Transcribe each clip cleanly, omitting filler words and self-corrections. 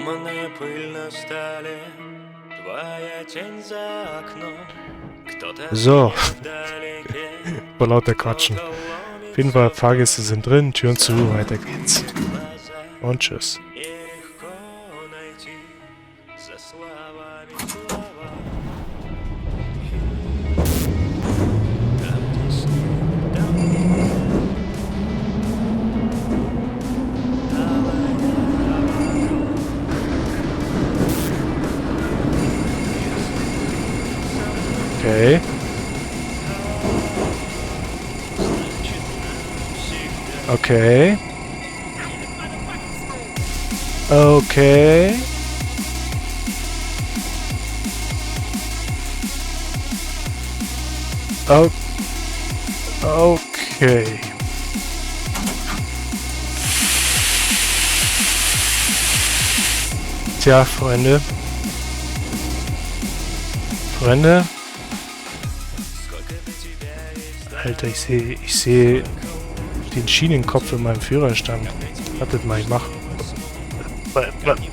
Туманы пыльно стали, твоя тень за окном. So, vor lauter Quatschen. Auf jeden Fall, Fahrgäste sind drin, Türen zu, weiter geht's. Und tschüss. Okay. Okay. Okay. Oh. Okay. Tja, Freunde. Alter, ich sehe den Schienenkopf in meinem Führerstand. Wartet mal, ich mach.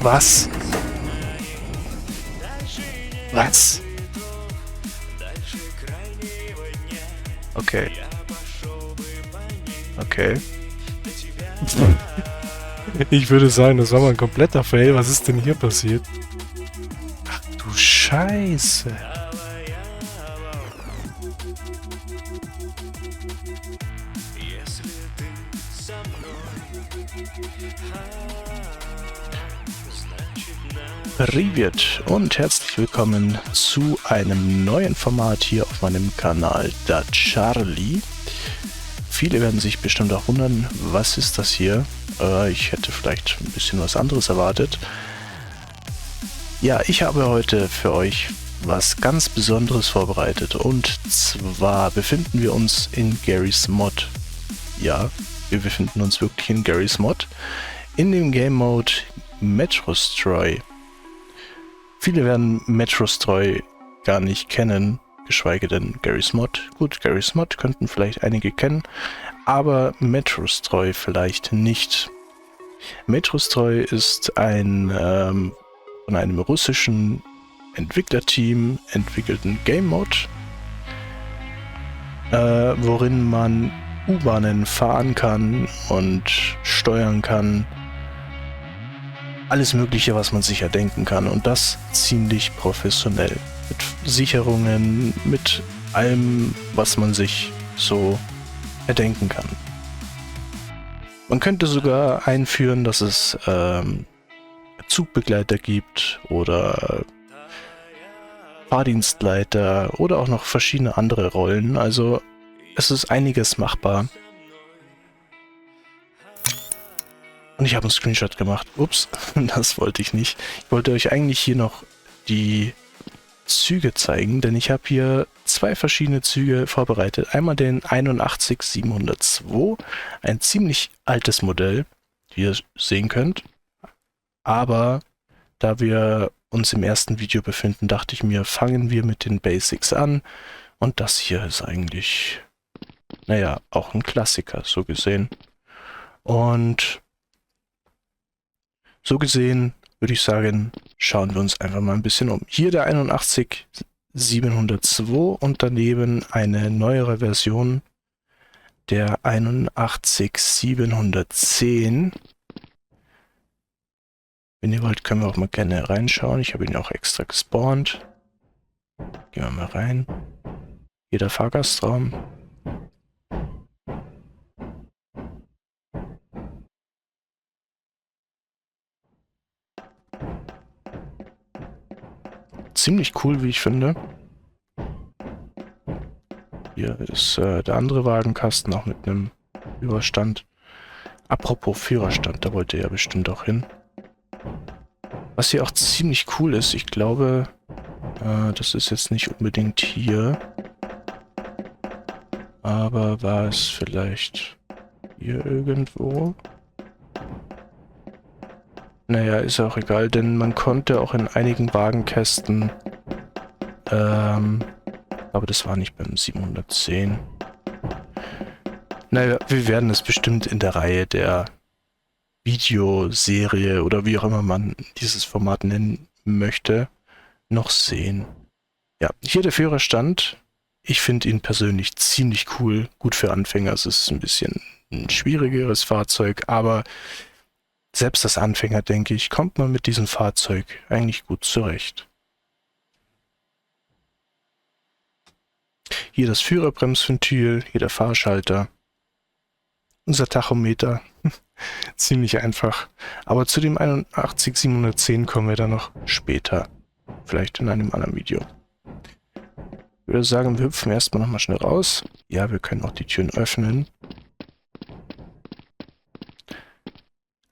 Was? Was? Okay. Okay. Ich würde sagen, das war mal ein kompletter Fail. Was ist denn hier passiert? Ach du Scheiße. Privet und herzlich willkommen zu einem neuen Format hier auf meinem Kanal Da Charlie. Viele werden sich bestimmt auch wundern, was ist das hier? Ich hätte vielleicht ein bisschen was anderes erwartet. Ja, ich habe heute für euch was ganz Besonderes vorbereitet und zwar befinden wir uns in Garry's Mod. Ja, wir befinden uns wirklich in Garry's Mod in dem Game Mode Metrostroy. Viele werden Metrostroy gar nicht kennen, geschweige denn Garry's Mod. Gut, Garry's Mod könnten vielleicht einige kennen, aber Metrostroy vielleicht nicht. Metrostroy ist von einem russischen Entwicklerteam entwickelten Game Mode, worin man U-Bahnen fahren kann und steuern kann. Alles Mögliche, was man sich erdenken kann und das ziemlich professionell. Mit Sicherungen, mit allem, was man sich so erdenken kann. Man könnte sogar einführen, dass es Zugbegleiter gibt oder Fahrdienstleiter oder auch noch verschiedene andere Rollen. Also es ist einiges machbar. Und ich habe einen Screenshot gemacht. Ups, das wollte ich nicht. Ich wollte euch eigentlich hier noch die Züge zeigen, denn ich habe hier zwei verschiedene Züge vorbereitet. Einmal den 81702, ein ziemlich altes Modell, wie ihr sehen könnt. Aber da wir uns im ersten Video befinden, dachte ich mir, fangen wir mit den Basics an. Und das hier ist eigentlich, naja, auch ein Klassiker, so gesehen. Und so gesehen würde ich sagen, schauen wir uns einfach mal ein bisschen um. Hier der 81702 und daneben eine neuere Version, der 81710. Wenn ihr wollt, können wir auch mal gerne reinschauen. Ich habe ihn auch extra gespawnt. Gehen wir mal rein. Jeder Fahrgastraum. Ziemlich cool, wie ich finde. Hier ist der andere Wagenkasten, auch mit einem Führerstand. Apropos Führerstand, da wollt ihr ja bestimmt auch hin. Was hier auch ziemlich cool ist, ich glaube, das ist jetzt nicht unbedingt hier. Aber war es vielleicht hier irgendwo? Naja, ist auch egal, denn man konnte auch in einigen Wagenkästen, aber das war nicht beim 710. Naja, wir werden es bestimmt in der Reihe der Videoserie oder wie auch immer man dieses Format nennen möchte, noch sehen. Ja, hier der Führerstand. Ich finde ihn persönlich ziemlich cool, gut für Anfänger. Es ist ein bisschen ein schwierigeres Fahrzeug, aber selbst als Anfänger, denke ich, kommt man mit diesem Fahrzeug eigentlich gut zurecht. Hier das Führerbremsventil, hier der Fahrschalter. Unser Tachometer. Ziemlich einfach. Aber zu dem 81710 kommen wir dann noch später. Vielleicht in einem anderen Video. Ich würde sagen, wir hüpfen erstmal nochmal schnell raus. Ja, wir können auch die Türen öffnen.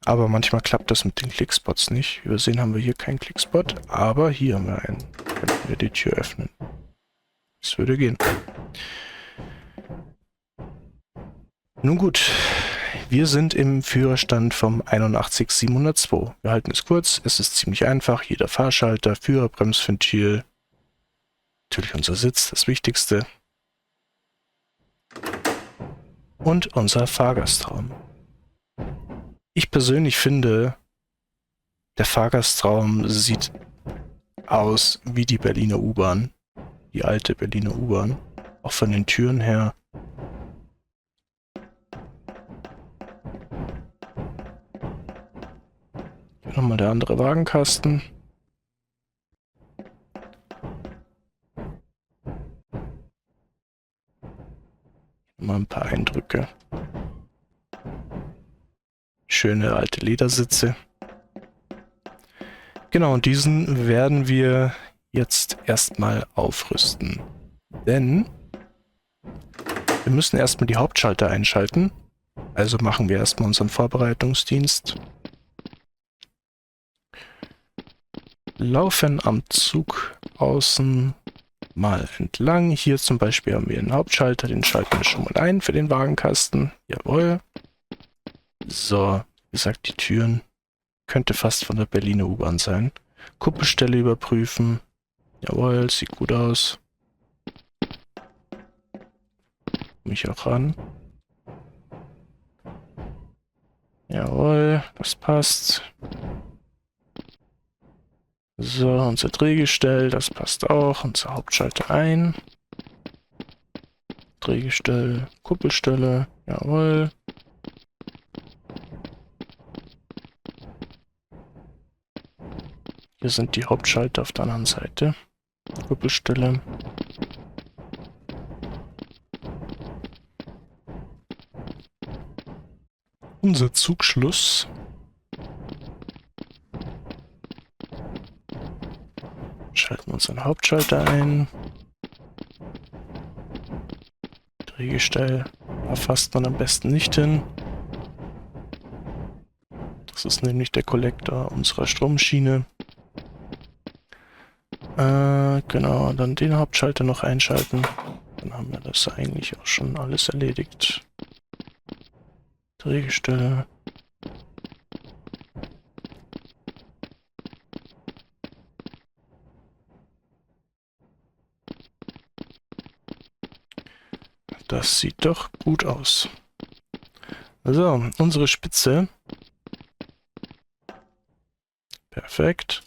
Aber manchmal klappt das mit den Klickspots nicht. Wie wir sehen, haben wir hier keinen Klickspot. Aber hier haben wir einen. Können wir die Tür öffnen. Das würde gehen. Nun gut. Wir sind im Führerstand vom 81702. Wir halten es kurz. Es ist ziemlich einfach. Jeder Fahrschalter, Führerbremsventil. Natürlich unser Sitz, das Wichtigste. Und unser Fahrgastraum. Ich persönlich finde, der Fahrgastraum sieht aus wie die Berliner U-Bahn. Die alte Berliner U-Bahn. Auch von den Türen her. Hier nochmal der andere Wagenkasten. Mal ein paar Eindrücke. Schöne alte Ledersitze. Genau, und diesen werden wir jetzt erstmal aufrüsten. Denn wir müssen erstmal die Hauptschalter einschalten. Also machen wir erstmal unseren Vorbereitungsdienst. Laufen am Zug außen mal entlang. Hier zum Beispiel haben wir einen Hauptschalter, den schalten wir schon mal ein für den Wagenkasten. Jawohl. So, wie gesagt, die Türen könnte fast von der Berliner U-Bahn sein. Kuppelstelle überprüfen. Jawohl, sieht gut aus. Mich auch ran. Jawohl, das passt. So, unser Drehgestell, das passt auch. Unser Hauptschalter ein. Drehgestell, Kuppelstelle, jawohl. Hier sind die Hauptschalter auf der anderen Seite. Kuppelstelle. Unser Zugschluss. Schalten wir unseren Hauptschalter ein. Drehgestell erfasst man am besten nicht hin. Das ist nämlich der Kollektor unserer Stromschiene. Genau, dann den Hauptschalter noch einschalten. Dann haben wir das eigentlich auch schon alles erledigt. Drehgestelle. Das sieht doch gut aus. So, unsere Spitze. Perfekt.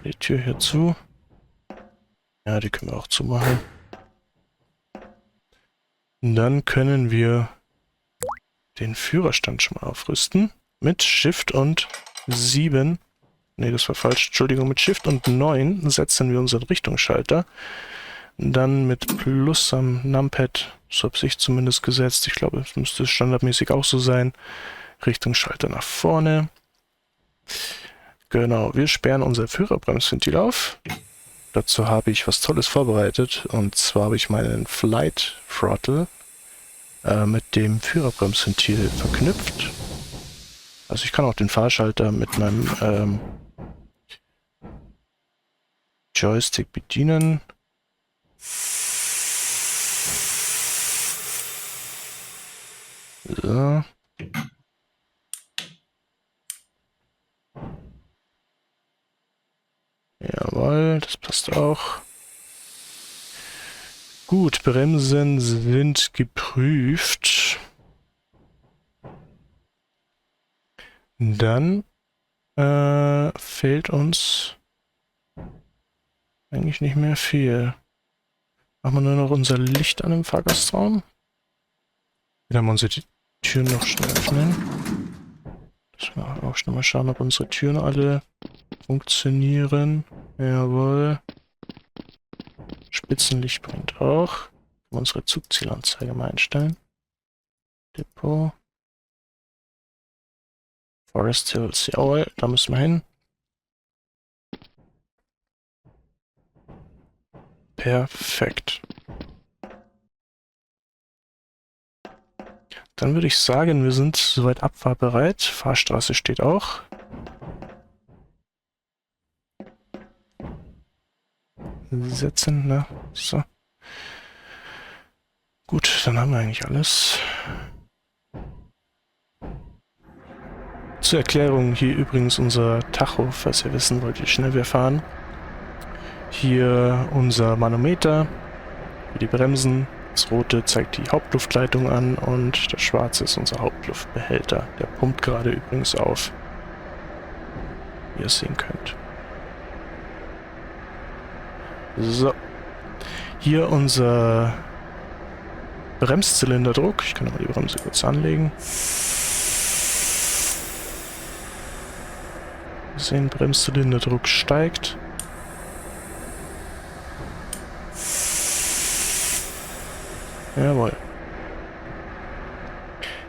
Die Tür hier zu. Ja, die können wir auch zumachen. Dann können wir den Führerstand schon mal aufrüsten. Mit Shift und 7. Ne, das war falsch. Entschuldigung, mit Shift und 9 setzen wir unseren Richtungsschalter. Dann mit Plus am Numpad, so habe ich zumindest gesetzt. Ich glaube, es müsste standardmäßig auch so sein. Richtungsschalter nach vorne. Genau, wir sperren unser Führerbremsventil auf. Dazu habe ich was Tolles vorbereitet. Und zwar habe ich meinen Flight Throttle mit dem Führerbremsventil verknüpft. Also ich kann auch den Fahrschalter mit meinem Joystick bedienen. So. Jawohl, das passt auch. Gut, Bremsen sind geprüft. Dann fehlt uns eigentlich nicht mehr viel. Machen wir nur noch unser Licht an im Fahrgastraum. Dann haben wir unsere Türen noch schnell öffnen. Dass wir auch schnell mal schauen, ob unsere Türen alle funktionieren. Jawohl. Spitzenlicht brennt auch. Können wir unsere Zugzielanzeige mal einstellen. Depot. Forest Hills, jawohl, da müssen wir hin. Perfekt. Dann würde ich sagen, wir sind soweit abfahrbereit. Fahrstraße steht auch. Setzen, ne? So. Gut, dann haben wir eigentlich alles. Zur Erklärung, hier übrigens unser Tacho, falls ihr wissen wollt, wie schnell wir fahren. Hier unser Manometer für die Bremsen. Das rote zeigt die Hauptluftleitung an und das schwarze ist unser Hauptluftbehälter. Der pumpt gerade übrigens auf, wie ihr es sehen könnt. So. Hier unser Bremszylinderdruck. Ich kann mal die Bremse kurz anlegen. Wir sehen, Bremszylinderdruck steigt. Jawohl.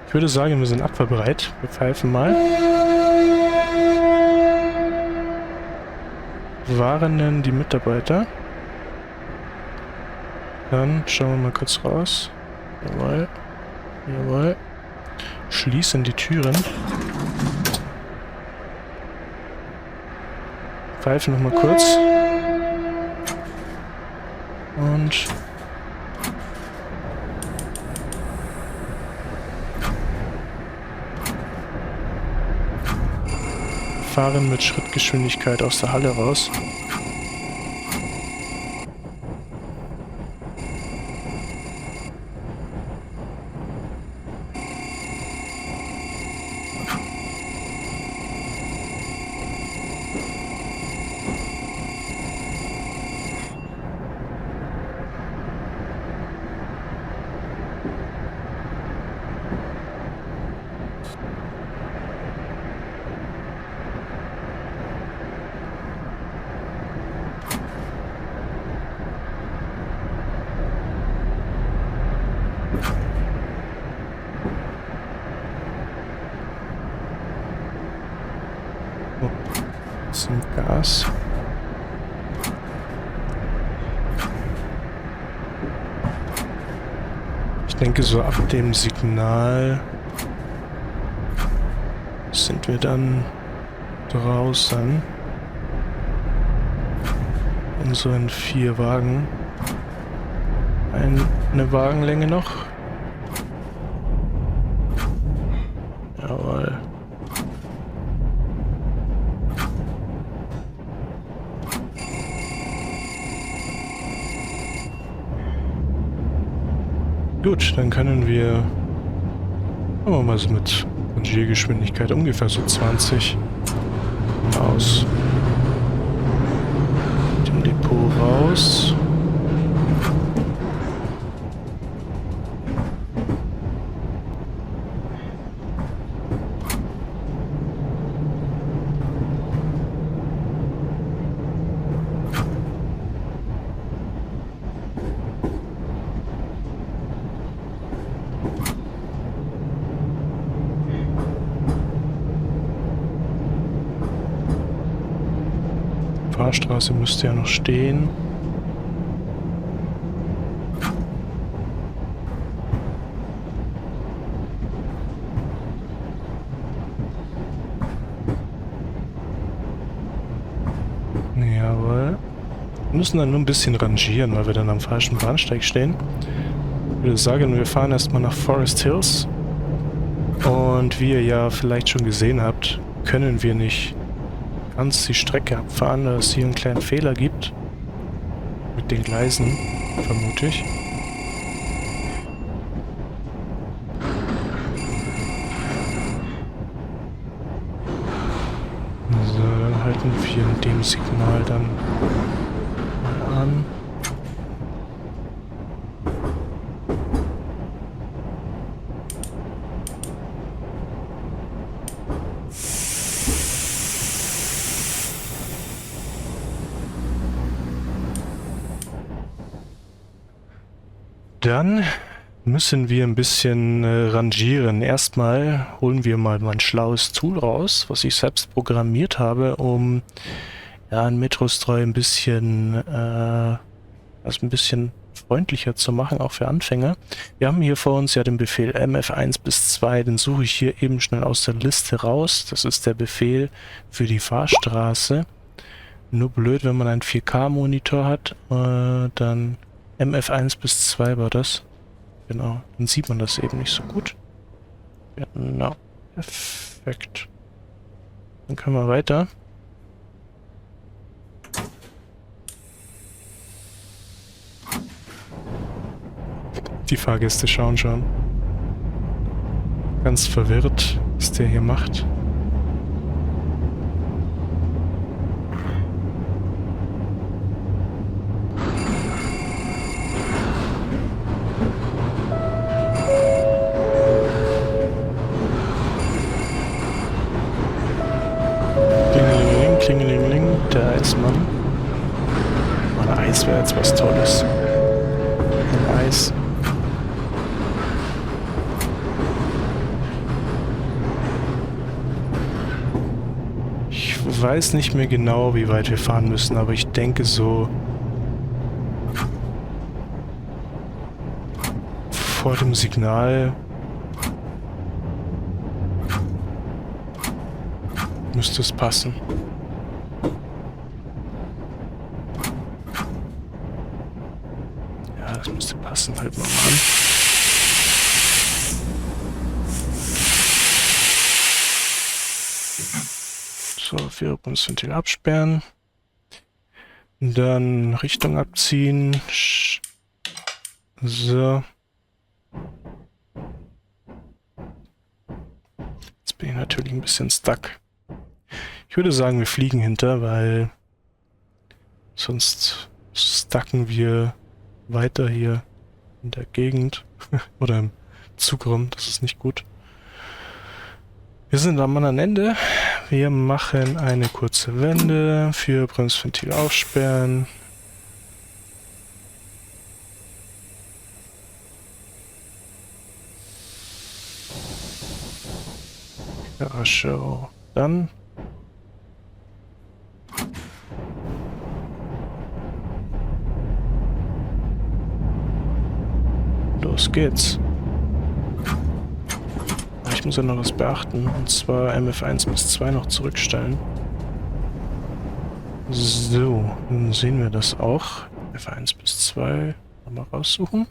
Ich würde sagen, wir sind abfahrbereit. Wir pfeifen mal. Waren denn die Mitarbeiter? Dann schauen wir mal kurz raus. Jawohl. Jawohl. Schließen die Türen. Pfeifen nochmal kurz. Und fahren mit Schrittgeschwindigkeit aus der Halle raus. Zum Gas. Ich denke, so ab dem Signal sind wir dann draußen. Unseren 4 Wagen. Eine Wagenlänge noch. Jawohl. Gut, dann können wir mal so mit Rangiergeschwindigkeit ungefähr so 20 aus dem Depot raus. Fahrstraße müsste ja noch stehen. Jawohl. Wir müssen dann nur ein bisschen rangieren, weil wir dann am falschen Bahnsteig stehen. Ich würde sagen, wir fahren erstmal nach Forest Hills. Und wie ihr ja vielleicht schon gesehen habt, können wir nicht ganz die Strecke abfahren, da es hier einen kleinen Fehler gibt. Mit den Gleisen, vermute ich. docken wir in dem Signal dann mal an. Dann müssen wir ein bisschen rangieren. Erstmal holen wir mal mein schlaues Tool raus, was ich selbst programmiert habe, um ja, ein Metrostreu ein bisschen freundlicher zu machen, auch für Anfänger. Wir haben hier vor uns ja den Befehl MF1 bis 2, den suche ich hier eben schnell aus der Liste raus. Das ist der Befehl für die Fahrstraße. Nur blöd, wenn man einen 4K-Monitor hat, dann MF1 bis 2 war das. Genau, dann sieht man das eben nicht so gut. Genau, perfekt. Dann können wir weiter. Die Fahrgäste schauen schon. Ganz verwirrt, was der hier macht. Klingelingeling, der Eismann. Oh, ein Eis wäre jetzt was Tolles. Ein Eis. Ich weiß nicht mehr genau, wie weit wir fahren müssen, aber ich denke so vor dem Signal müsste es passen. Ja, das müsste passen. Halt mal an. So, Vierbremsventil absperren. Dann Richtung abziehen. So. Jetzt bin ich natürlich ein bisschen stuck. Ich würde sagen, wir fliegen hinter, weil sonst stucken wir weiter hier in der Gegend oder im Zugraum. Das ist nicht gut. Wir sind am anderen Ende. Wir machen eine kurze Wende für Bremsventil aufsperren. Ja, schau. Dann los geht's. Ich muss ja noch was beachten, und zwar MF1 bis 2 noch zurückstellen. So, dann sehen wir das auch. F1 bis 2 mal raussuchen.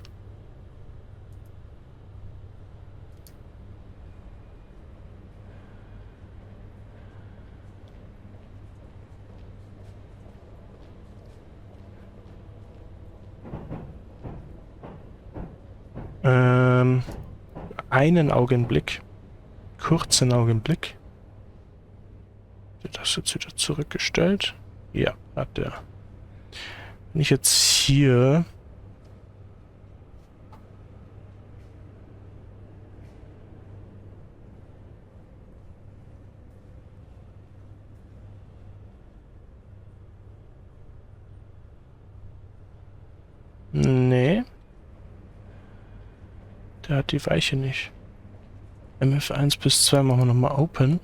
Einen Augenblick. Kurzen Augenblick. Wird das jetzt wieder zurückgestellt? Ja, hat er. Wenn ich jetzt hier nee. Der hat die Weiche nicht. MF1 bis 2 machen wir nochmal Open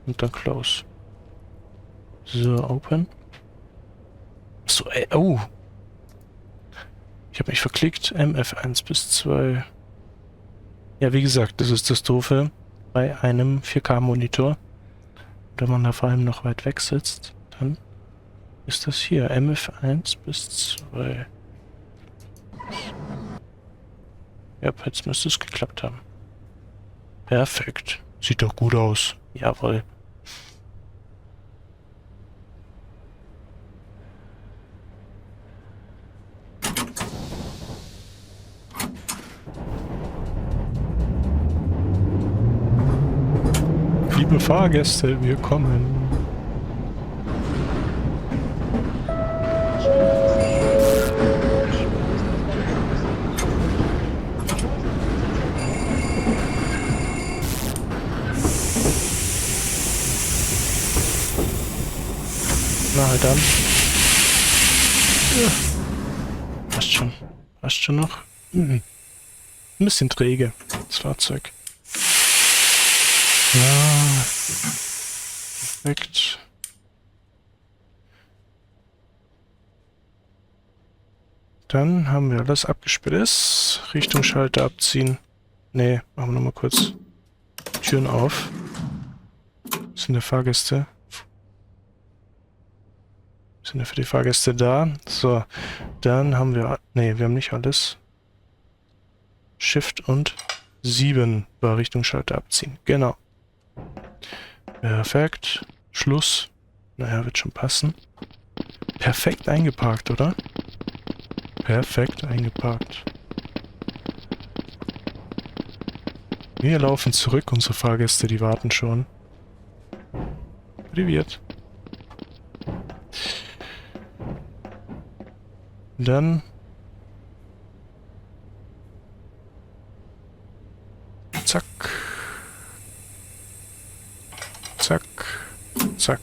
und dann Close. So, Open. So, oh. Ich habe mich verklickt. MF1 bis 2. Ja, wie gesagt, das ist das Doofe bei einem 4K-Monitor. Wenn man da vor allem noch weit weg sitzt, dann ist das hier. MF1 bis 2. Ja, jetzt müsste es geklappt haben. Perfekt. Sieht doch gut aus. Jawohl. Liebe Fahrgäste, wir kommen. halt an. Ja. Passt schon. Passt schon noch. Ein bisschen träge, das Fahrzeug. Ja. Perfekt. Dann haben wir alles abgesperrt ist. Richtungsschalter abziehen. Ne, machen wir nochmal kurz Türen auf. Sind die Fahrgäste? Sind ja für die Fahrgäste da. So, dann haben wir... Ne, wir haben nicht alles. Shift und 7 war Richtungsschalter abziehen. Genau. Perfekt. Schluss. Naja, wird schon passen. Perfekt eingeparkt, oder? Perfekt eingeparkt. Wir laufen zurück. Unsere Fahrgäste, die warten schon. Privet. Dann... Zack. Zack. Zack.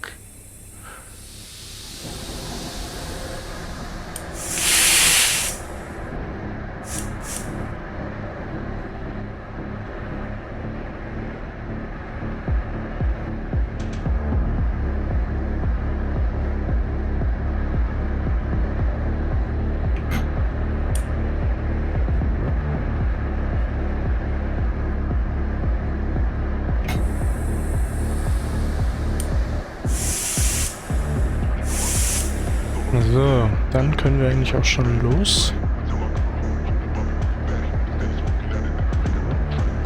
So, dann können wir eigentlich auch schon los.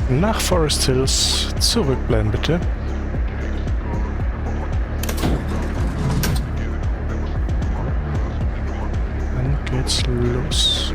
Nach Forest Hills zurückbleiben, bitte. Dann geht's los.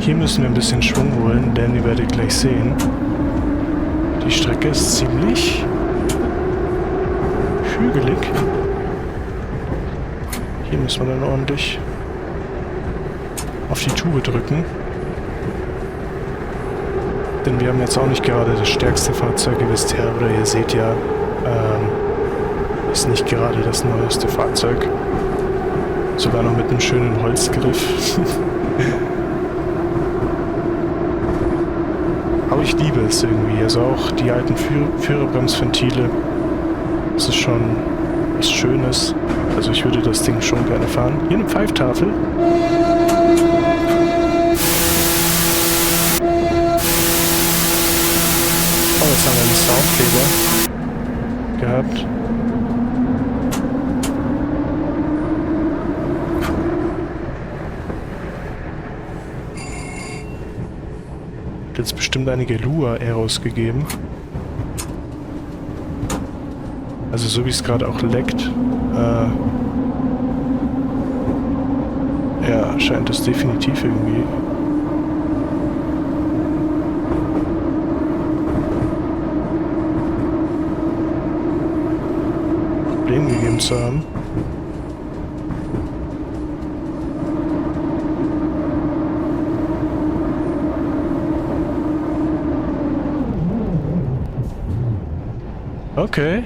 Hier müssen wir ein bisschen Schwung holen, denn ihr werdet gleich sehen, die Strecke ist ziemlich hügelig. Hier müssen wir dann ordentlich auf die Tube drücken. Denn wir haben jetzt auch nicht gerade das stärkste Fahrzeug, ihr wisst ja, oder ihr seht ja, ist nicht gerade das neueste Fahrzeug. Sogar noch mit einem schönen Holzgriff. Aber ich liebe es irgendwie, also auch die alten Führerbremsventile, das ist schon was Schönes, also ich würde das Ding schon gerne fahren. Hier eine Pfeiftafel. Oh, jetzt haben wir einen Soundfehler gehabt. Jetzt bestimmt einige Lua-Arrows gegeben. Also so wie es gerade auch leckt. Ja, scheint das definitiv irgendwie Problem gegeben zu haben. Okay.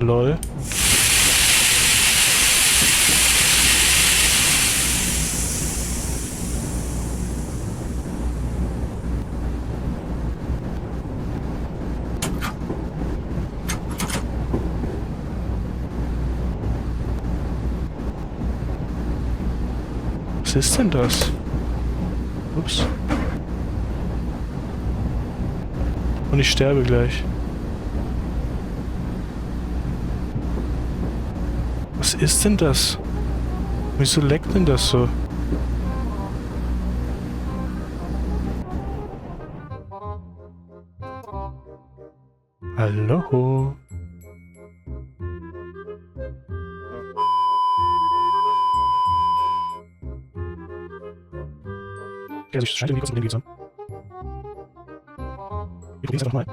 Lol. Was ist denn das? Ups. Und ich sterbe gleich. Was ist denn das? Wieso leckt denn das so? Hallo? Okay, also ich scheint irgendwie kurz ein Problem gegeben zu haben. Wir probieren es einfach mal.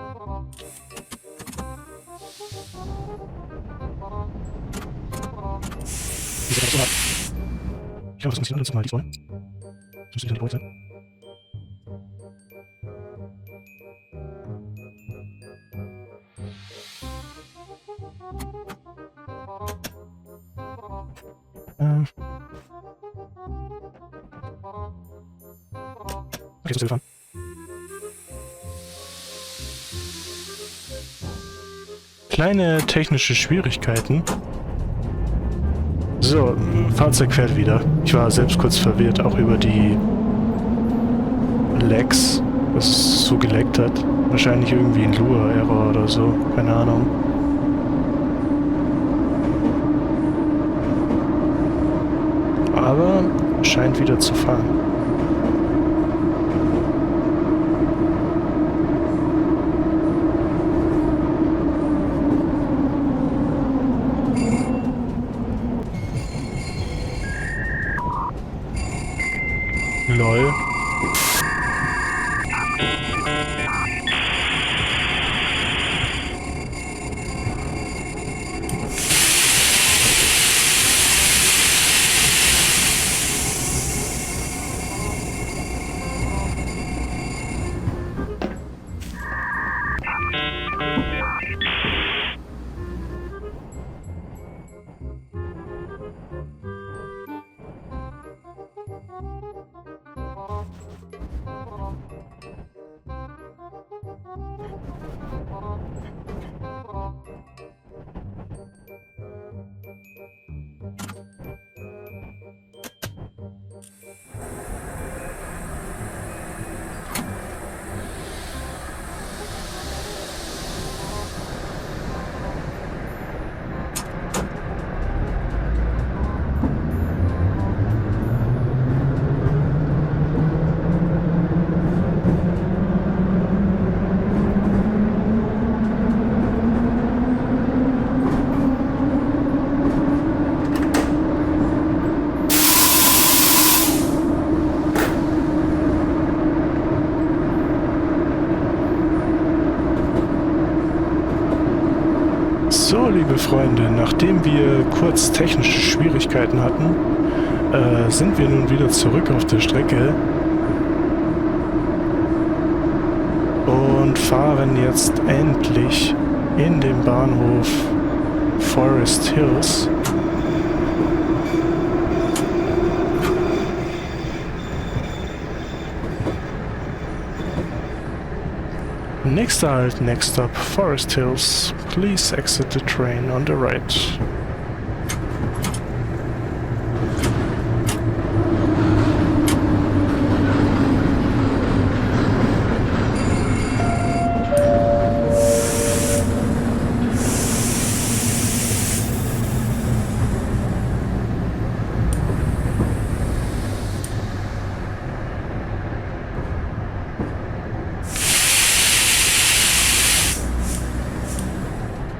Wie sieht das so aus? Ich glaube, was muss ich mal dies wollen? Das müsste nicht sein. Okay, das ist fahren. Kleine technische Schwierigkeiten. So, Fahrzeug fährt wieder. Ich war selbst kurz verwirrt, auch über die Lags, dass es so geleckt hat. Wahrscheinlich irgendwie ein Lua-Error oder so, keine Ahnung. Aber scheint wieder zu fahren. Lol. So, liebe Freunde, nachdem wir kurz technische Schwierigkeiten hatten, sind wir nun wieder zurück auf der Strecke und fahren jetzt endlich in den Bahnhof Forest Hills. Nächster Halt, next stop, Forest Hills. Please exit the train on the right.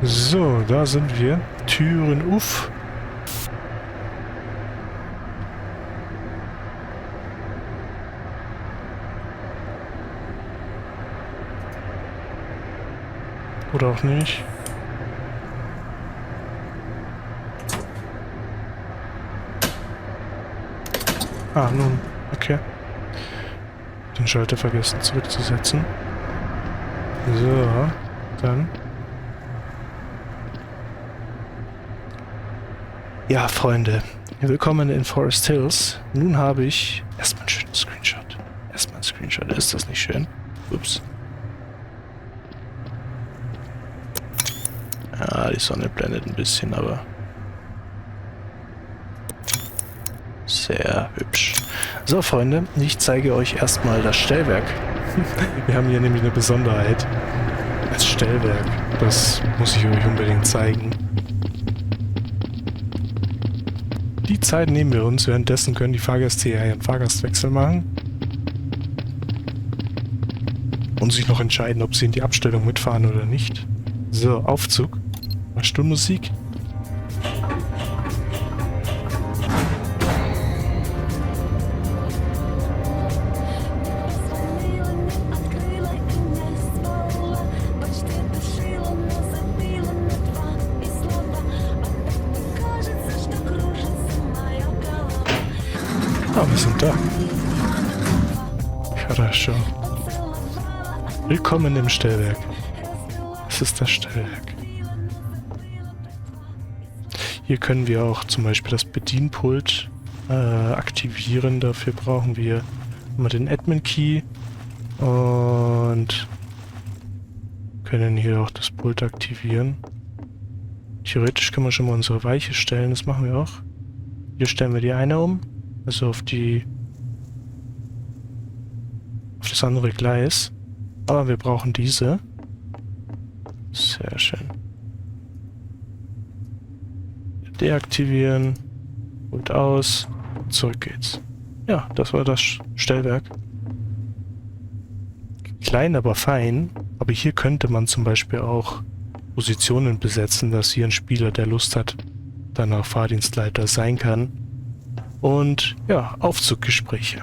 So, da sind wir. Türen auf. Oder auch nicht. Ah, nun. Okay. Den Schalter vergessen zurückzusetzen. So, dann. Ja, Freunde, willkommen in Forest Hills. Nun habe ich erstmal einen schönen Screenshot. Erstmal ein Screenshot. Ist das nicht schön? Ups. Ja, die Sonne blendet ein bisschen, aber sehr hübsch. So, Freunde, ich zeige euch erstmal das Stellwerk. Wir haben hier nämlich eine Besonderheit. Das Stellwerk. Das muss ich euch unbedingt zeigen. Die Zeit nehmen wir uns, währenddessen können die Fahrgäste hier ihren Fahrgastwechsel machen und sich noch entscheiden, ob sie in die Abstellung mitfahren oder nicht. So, Aufzug. Fahrstuhlmusik. Ah, wir sind da. Хорошо. Willkommen im Stellwerk. Das ist das Stellwerk. Hier können wir auch zum Beispiel das Bedienpult aktivieren. Dafür brauchen wir immer den Admin-Key und können hier auch das Pult aktivieren. Theoretisch können wir schon mal unsere Weiche stellen, das machen wir auch. Hier stellen wir die eine um, also auf das andere Gleis. Aber wir brauchen diese. Sehr schön. Deaktivieren. Holt aus. Zurück geht's. Ja, das war das Stellwerk. Klein, aber fein. Aber hier könnte man zum Beispiel auch Positionen besetzen, dass hier ein Spieler, der Lust hat, dann auch Fahrdienstleiter sein kann. Und ja, Aufzuggespräche.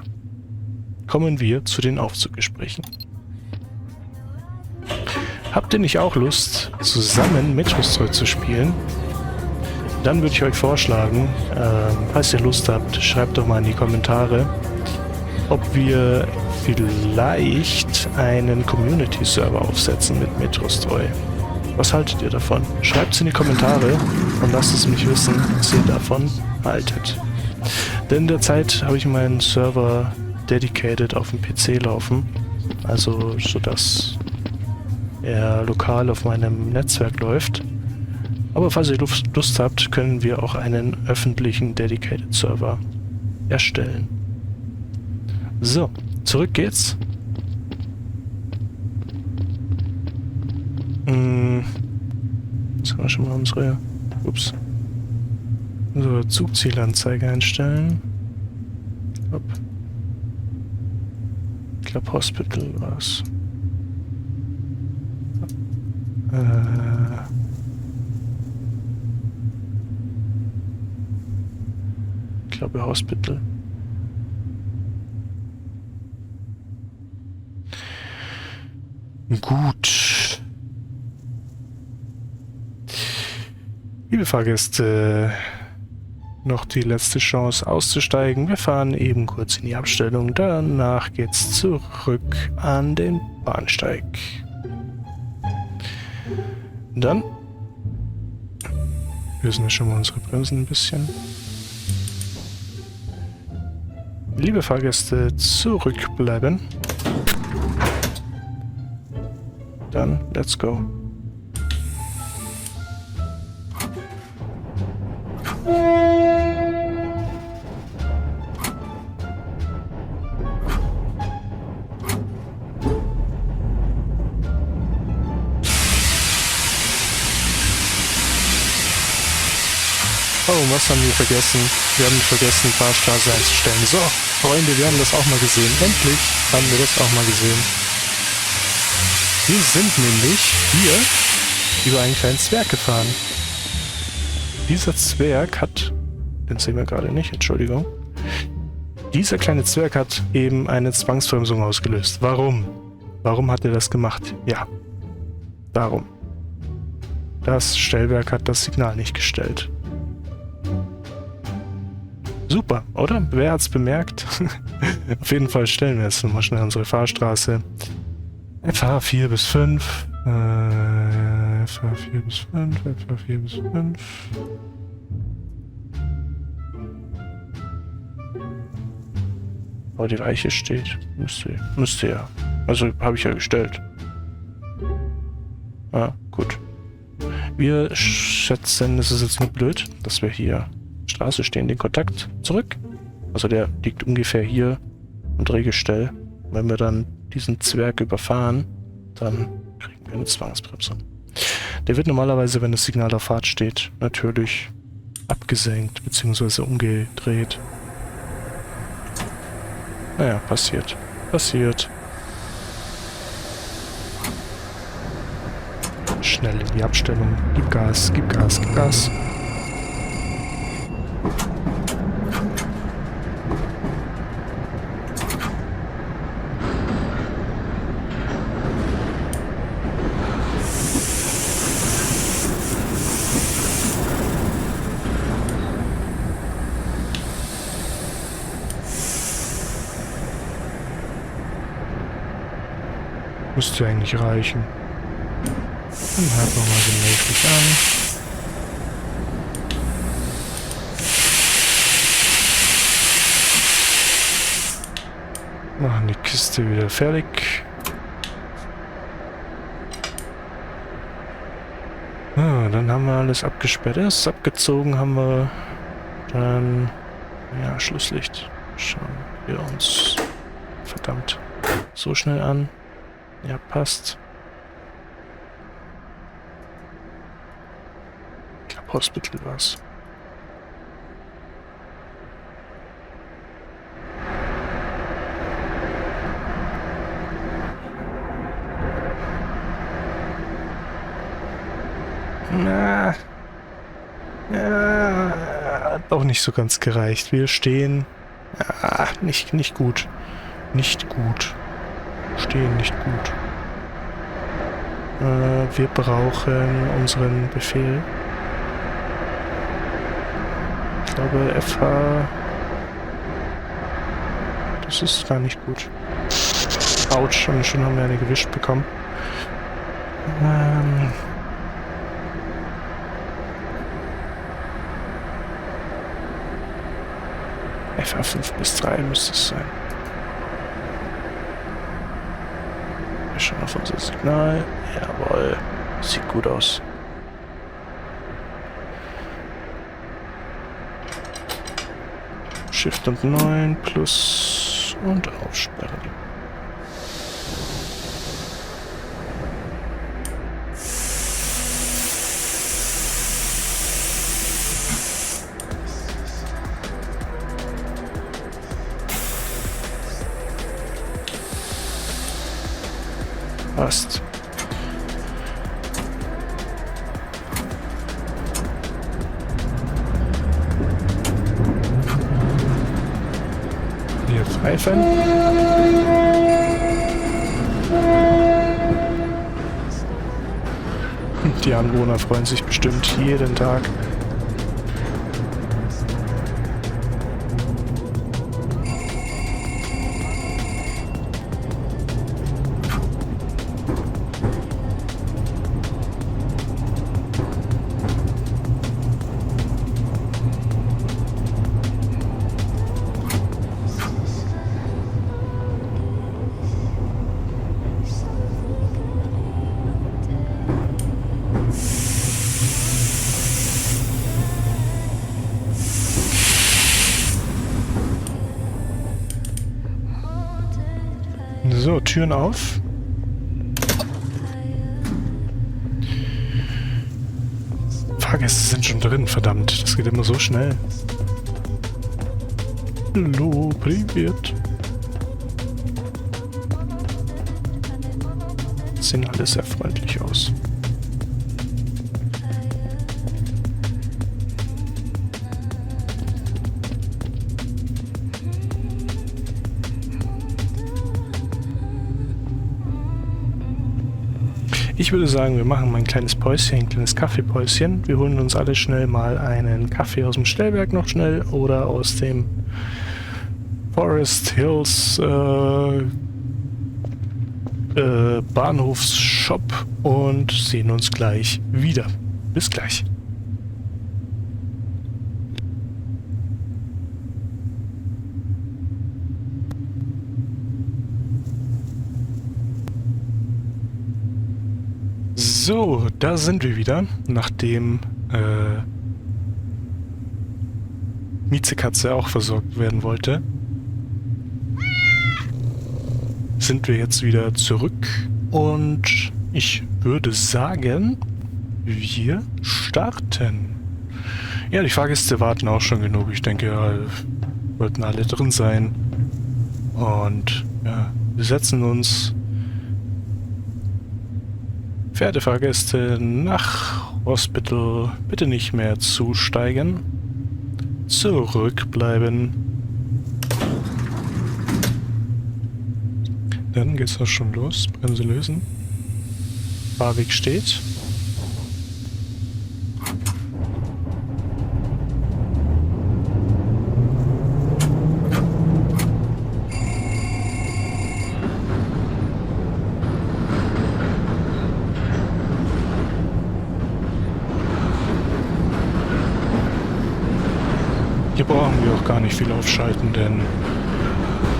Kommen wir zu den Aufzuggesprächen. Habt ihr nicht auch Lust, zusammen Metrostroi zu spielen? Dann würde ich euch vorschlagen, falls ihr Lust habt, schreibt doch mal in die Kommentare, ob wir vielleicht einen Community-Server aufsetzen mit Metrostroi. Was haltet ihr davon? Schreibt es in die Kommentare und lasst es mich wissen, was ihr davon haltet. Denn derzeit habe ich meinen Server dedicated auf dem PC laufen, also sodass er lokal auf meinem Netzwerk läuft. Aber falls ihr Lust habt, können wir auch einen öffentlichen dedicated Server erstellen. So, zurück geht's. Jetzt haben wir schon mal unsere Zugzielanzeige einstellen. Ich glaube Hospital war's. Ich glaube Hospital. Gut. Liebe Fahrgäste, noch die letzte Chance auszusteigen. Wir fahren eben kurz in die Abstellung. Danach geht's zurück an den Bahnsteig. Dann lösen wir schon mal unsere Bremsen ein bisschen. Liebe Fahrgäste, zurückbleiben. Dann, let's go. Oh, was haben wir vergessen? Wir haben vergessen, Fahrstraße einzustellen. So, Freunde, wir haben das auch mal gesehen. Endlich haben wir das auch mal gesehen. Wir sind nämlich hier über einen kleinen Zwerg gefahren. Dieser Zwerg hat... Den sehen wir gerade nicht, Entschuldigung. Dieser kleine Zwerg hat eben eine Zwangsbremsung ausgelöst. Warum? Warum hat er das gemacht? Ja, darum. Das Stellwerk hat das Signal nicht gestellt. Super, oder? Wer hat's bemerkt? Auf jeden Fall stellen wir jetzt nochmal schnell unsere Fahrstraße. FH 4 bis 5. FH 4 bis 5. FH 4 bis 5. Aber die Weiche steht. Müsste ja. Also habe ich ja gestellt. Ah, gut. Wir schätzen, es ist jetzt nur blöd, dass wir hier Straße stehen, den Kontakt zurück. Also der liegt ungefähr hier am Drehgestell. Wenn wir dann diesen Zwerg überfahren, dann kriegen wir eine Zwangsbremsung. Der wird normalerweise, wenn das Signal auf Fahrt steht, natürlich abgesenkt bzw. umgedreht. Naja, passiert. Passiert. Schnell in die Abstellung. Gib Gas, gib Gas, gib Gas. Müsste eigentlich reichen. Dann halten wir mal gemächlich an. Machen die Kiste wieder fertig. Ah, dann haben wir alles abgesperrt. Erst abgezogen haben wir. Dann. Ja, Schlusslicht. Schauen wir uns. Verdammt. So schnell an. Ja, passt. Ich glaube, Hospital war's. Na. Ja, hat doch nicht so ganz gereicht. Wir stehen. Ja, nicht gut. Nicht gut. Stehen nicht gut. Wir brauchen unseren Befehl. Ich glaube, FH. Das ist gar nicht gut. Autsch, und schon haben wir eine gewischt bekommen. FH 5 bis 3 müsste es sein. Wir schauen auf unser Signal. Jawohl. Sieht gut aus. Shift und 9 plus und aufsperren. Passt. Wir pfeifen. Die Anwohner freuen sich bestimmt jeden Tag. So, Türen auf. Fahrgäste sind schon drin, verdammt. Das geht immer so schnell. Hallo, privat. Sehen alle sehr freundlich aus. Ich würde sagen, wir machen mal ein kleines Päuschen, ein kleines Kaffeepäuschen. Wir holen uns alle schnell mal einen Kaffee aus dem Stellwerk noch schnell oder aus dem Forest Hills Bahnhofsshop und sehen uns gleich wieder. Bis gleich. So, da sind wir wieder, nachdem Miezekatze auch versorgt werden wollte. Sind wir jetzt wieder zurück und ich würde sagen, wir starten. Ja, die Fahrgäste warten auch schon genug. Ich denke, ja, wollten alle drin sein. Und ja, wir setzen uns. Verehrte Fahrgäste, nach Hospital bitte nicht mehr zusteigen. Zurückbleiben. Dann geht's auch schon los. Bremse lösen. Fahrweg steht. brauchen wir auch gar nicht viel aufschalten, denn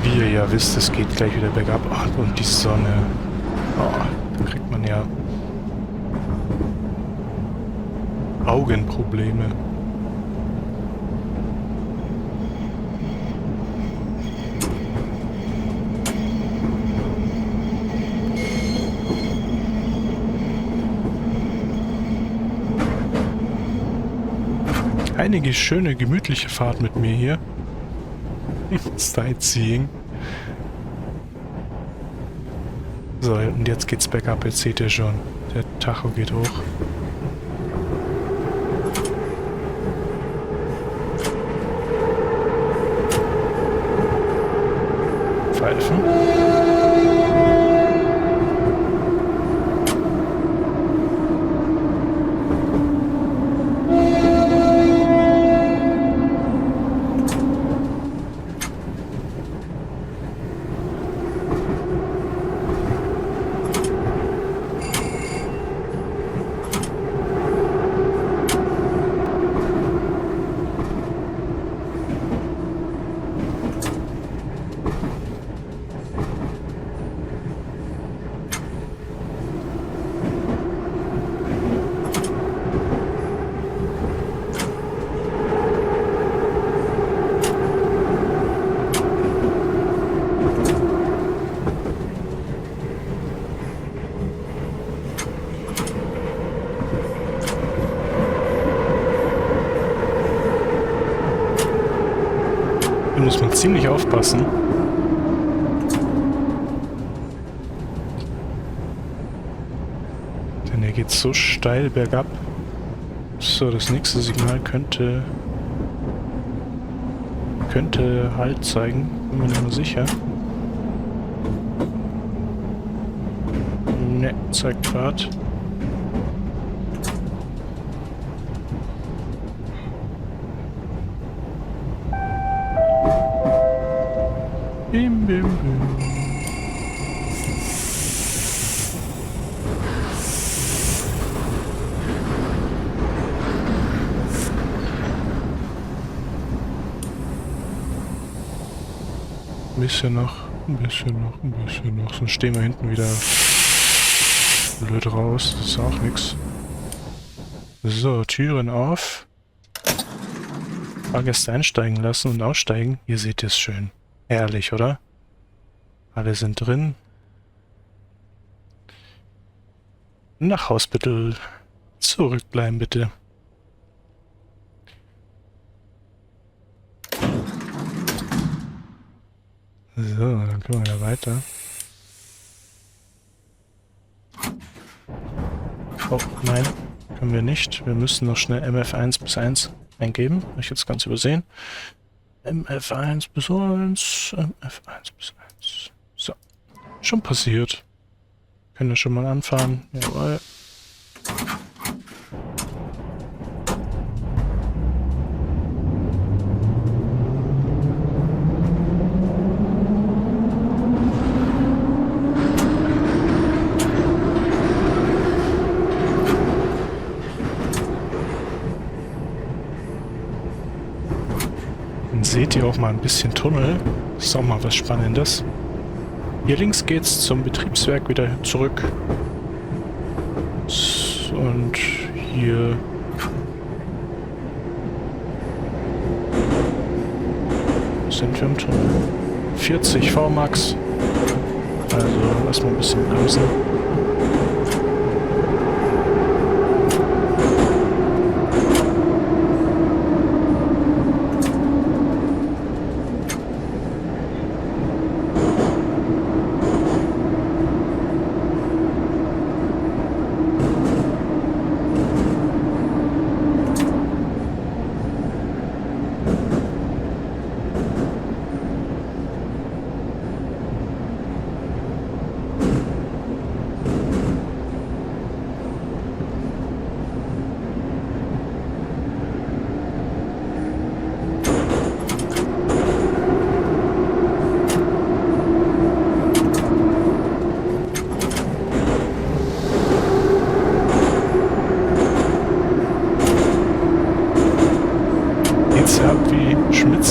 wie ihr ja wisst, es geht gleich wieder bergab. Ach, und die Sonne. Oh, da kriegt man ja Augenprobleme. Einige schöne, gemütliche Fahrt mit mir hier. Sightseeing. So, und jetzt geht's bergab, jetzt seht ihr schon. Der Tacho geht hoch. Pfeifen. Da muss man ziemlich aufpassen. Denn er geht so steil bergab. So, das nächste Signal könnte Halt zeigen. Bin mir nicht mehr sicher. Ne, zeigt Fahrt. Bim, bim, bim. Ein bisschen noch, ein bisschen noch, ein bisschen noch. Sonst stehen wir hinten wieder blöd raus. Das ist auch nix. So, Türen auf. Fahrgäste einsteigen lassen und aussteigen. Ihr seht es schön. Herrlich, oder? Alle sind drin. Nach Haus bitte. Zurückbleiben, bitte. So, dann können wir ja weiter. Oh, nein, können wir nicht. Wir müssen noch schnell MF1 bis 1 eingeben. Habe ich jetzt ganz übersehen. MF1 bis 1, MF1 bis 1. So, schon passiert. Können wir schon mal anfahren. Jawohl. Seht ihr auch mal ein bisschen Tunnel. Das ist auch mal was Spannendes. Hier links geht's zum Betriebswerk wieder zurück. Und hier sind wir im Tunnel. 40 VMAX. Also lass mal ein bisschen bremsen.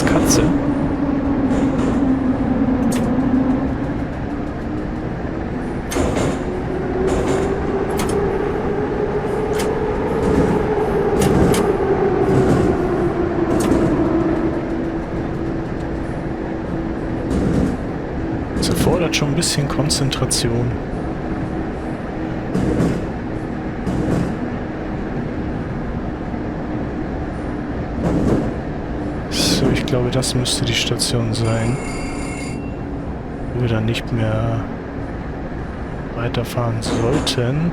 Katze. Das erfordert schon ein bisschen Konzentration. So, ich glaube, das müsste die Station sein, wo wir dann nicht mehr weiterfahren sollten.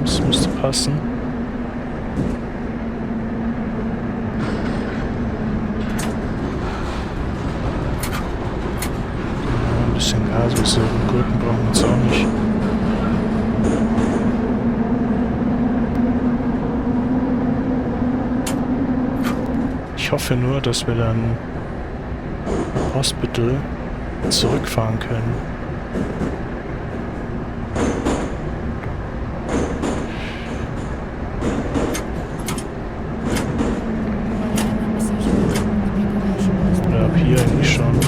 Das müsste passen. Ein bisschen Gas, so Gurken brauchen wir jetzt auch nicht. Ich hoffe nur, dass wir dann Hospital zurückfahren können. Oder ab hier eigentlich schon.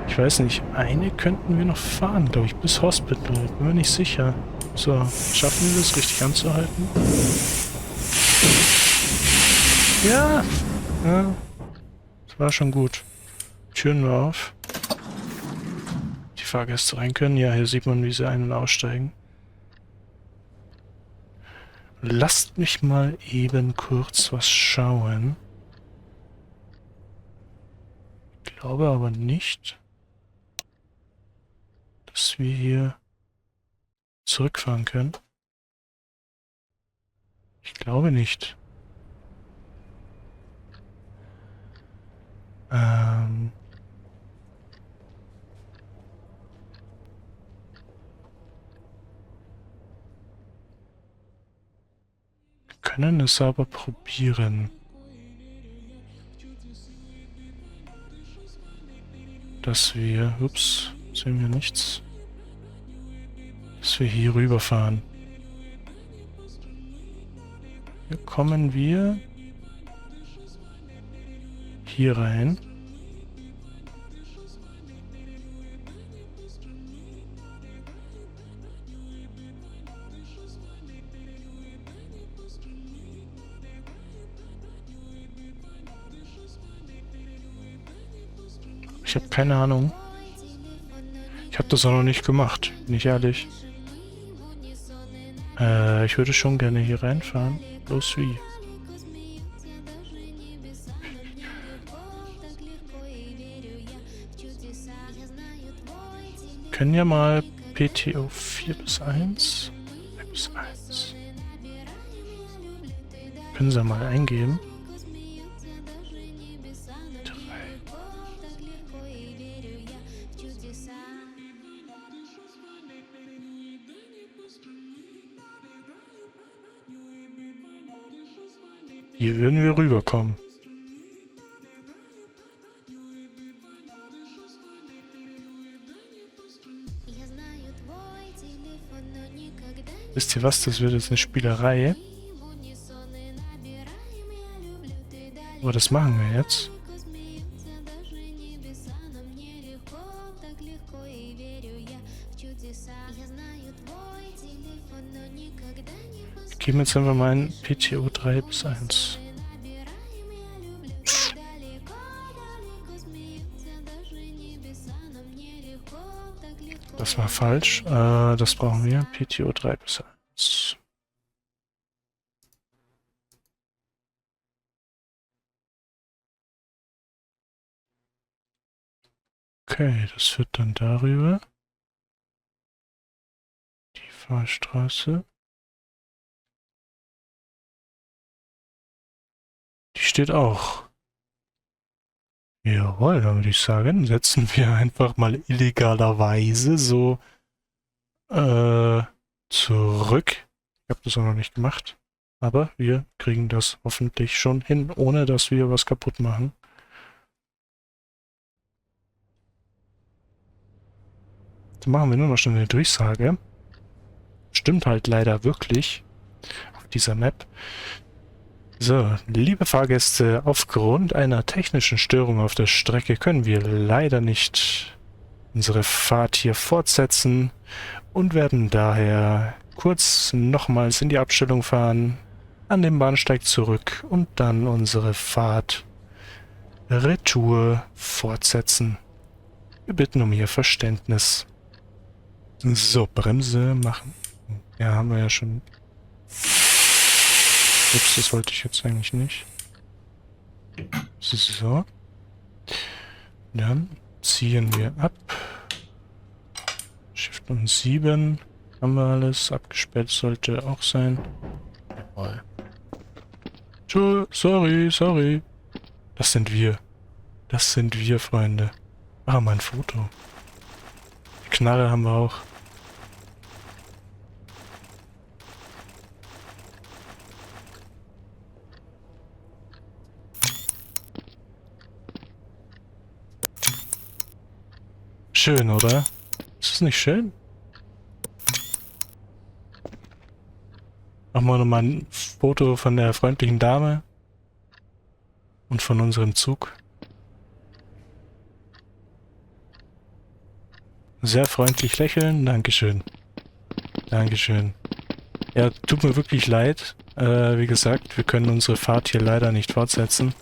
Ich weiß nicht, eine könnten wir noch fahren, glaube ich, bis Hospital. Bin mir nicht sicher. So, schaffen wir das richtig anzuhalten? Ja, ja, das war schon gut. Türen wir auf. Die Fahrgäste rein können. Ja, hier sieht man, wie sie ein- und aussteigen. Lasst mich mal eben kurz was schauen. Ich glaube aber nicht, dass wir hier zurückfahren können. Ich glaube nicht. Wir können es aber probieren. Dass wir, ups, sehen wir nichts. Dass wir hier rüberfahren. Hier kommen wir hier rein. Ich habe keine Ahnung. Ich habe das auch noch nicht gemacht, bin ich ehrlich. Ich würde schon gerne hier reinfahren. Bloß wie? Können ja mal PTO 4 bis 1. 4 bis 1. Können Sie mal eingeben. 3. Hier würden wir rüberkommen. Wisst ihr was? Das wird jetzt eine Spielerei. Aber das machen wir jetzt. Wir geben jetzt einfach mal ein PTO 3 bis 1. Das war falsch. Das brauchen wir. PTO 3 bis 1. Okay, das führt dann darüber. Die Fahrstraße. Die steht auch. Jawohl, dann würde ich sagen, setzen wir einfach mal illegalerweise so zurück. Ich habe das auch noch nicht gemacht. Aber wir kriegen das hoffentlich schon hin, ohne dass wir was kaputt machen. Dann machen wir nur noch schnell eine Durchsage. Stimmt halt leider wirklich auf dieser Map. So, liebe Fahrgäste, aufgrund einer technischen Störung auf der Strecke können wir leider nicht unsere Fahrt hier fortsetzen und werden daher kurz nochmals in die Abstellung fahren, an den Bahnsteig zurück und dann unsere Fahrt Retour fortsetzen. Wir bitten um Ihr Verständnis. So, Bremse machen. Ja, haben wir ja schon. Ups, das wollte ich jetzt eigentlich nicht. So. Dann ziehen wir ab. Shift und 7. Haben wir alles. Abgesperrt sollte auch sein. Jawohl. Sorry. Das sind wir. Das sind wir, Freunde. Ah, mein Foto. Die Knarre haben wir auch. Schön, oder? Ist es nicht schön? Machen wir nochmal ein Foto von der freundlichen Dame und von unserem Zug. Sehr freundlich lächeln. Dankeschön. Dankeschön. Ja, tut mir wirklich leid. Wie gesagt, wir können unsere Fahrt hier leider nicht fortsetzen.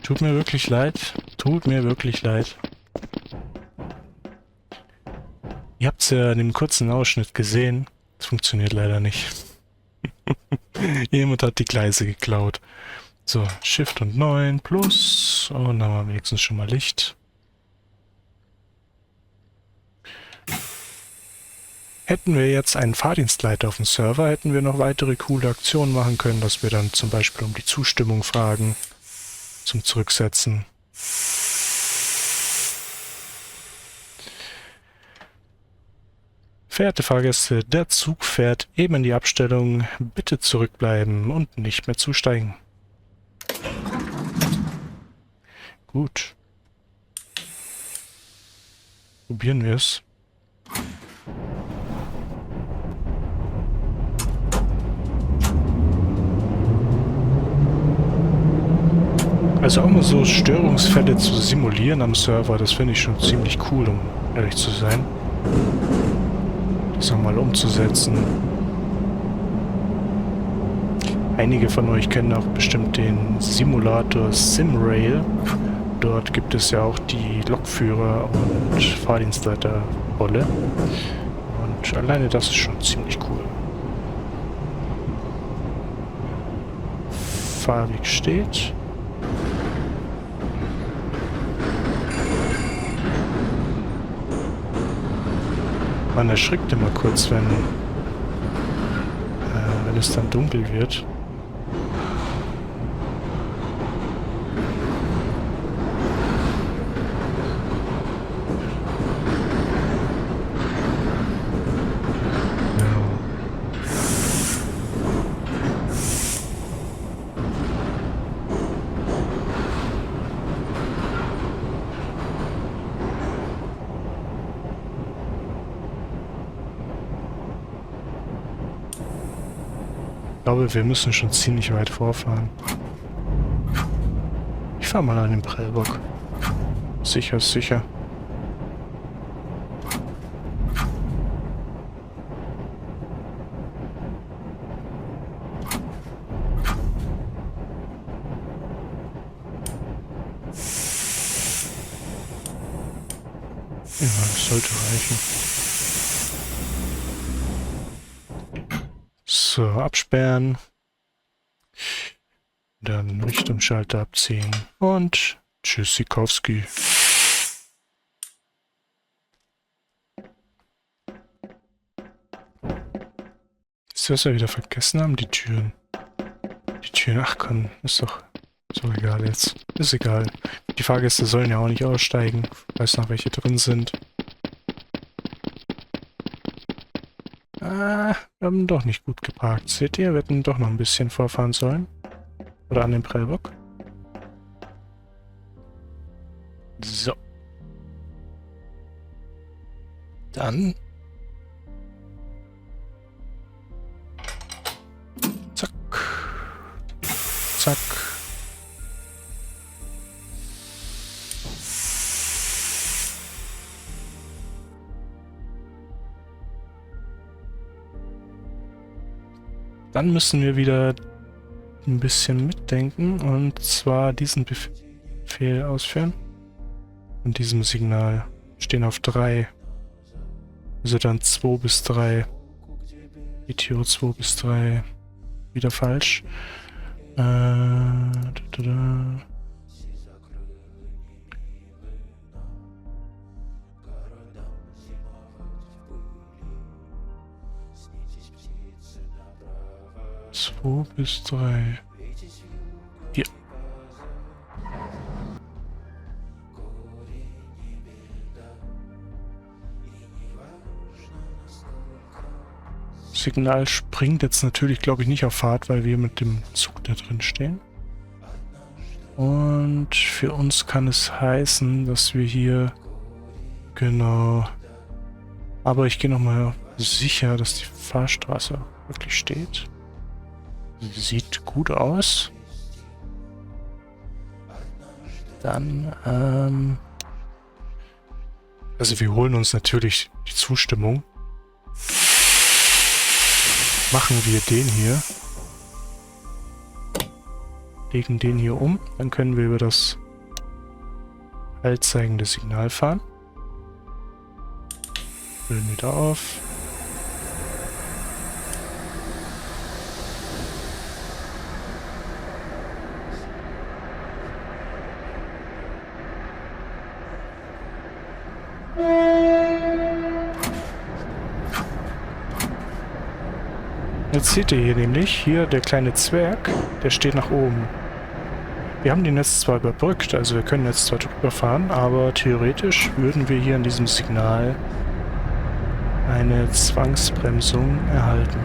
Tut mir wirklich leid. Tut mir wirklich leid. Ihr habt es ja in dem kurzen Ausschnitt gesehen. Das funktioniert leider nicht. Jemand hat die Gleise geklaut. So, Shift und 9 plus. Und dann haben wir wenigstens schon mal Licht. Hätten wir jetzt einen Fahrdienstleiter auf dem Server, hätten wir noch weitere coole Aktionen machen können, dass wir dann zum Beispiel um die Zustimmung fragen, zum Zurücksetzen. Verehrte Fahrgäste, der Zug fährt eben in die Abstellung. Bitte zurückbleiben und nicht mehr zusteigen. Gut. Probieren wir es. Also auch mal so Störungsfälle zu simulieren am Server, das finde ich schon ziemlich cool, um ehrlich zu sein. Das nochmal umzusetzen. Einige von euch kennen auch bestimmt den Simulator SimRail. Dort gibt es ja auch die Lokführer- und Fahrdienstleiterrolle. Und alleine das ist schon ziemlich cool. Fahrweg steht. Man erschrickt immer kurz, wenn es dann dunkel wird. Ich glaube, wir müssen schon ziemlich weit vorfahren. Ich fahre mal an den Prellbock. Sicher ist sicher. Ja, das sollte reichen. So, absperren. Dann Richtungsschalter abziehen. Und Tschüssikowski. Ist das, was wir wieder vergessen haben? Die Türen. Die Türen, ach komm, ist doch so egal jetzt. Ist egal. Die Fahrgäste sollen ja auch nicht aussteigen. Ich weiß noch, welche drin sind. Wir haben doch nicht gut geparkt. Seht ihr, wir hätten doch noch ein bisschen vorfahren sollen. Oder an den Prellbock. So. Dann. Zack. Zack. Dann müssen wir wieder ein bisschen mitdenken und zwar diesen Befehl ausführen. Und diesem Signal stehen auf 3. Also dann 2 bis 3. ETO 2 bis 3. Wieder falsch. Da. 2 bis 3. Hier. Signal springt jetzt natürlich, glaube ich, nicht auf Fahrt, weil wir mit dem Zug da drin stehen. Und für uns kann es heißen, dass wir hier... Genau. Aber ich gehe nochmal sicher, dass die Fahrstraße wirklich steht. Sieht gut aus. Dann, also wir holen uns natürlich die Zustimmung. Machen wir den hier. Legen den hier um. Dann können wir über das haltzeigende Signal fahren. Füllen wieder auf. Jetzt seht ihr hier nämlich, hier der kleine Zwerg, der steht nach oben. Wir haben den jetzt zwar überbrückt, also wir können jetzt zwar drüber fahren, aber theoretisch würden wir hier an diesem Signal eine Zwangsbremsung erhalten.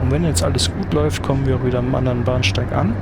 Und wenn jetzt alles gut läuft, kommen wir auch wieder am anderen Bahnsteig an.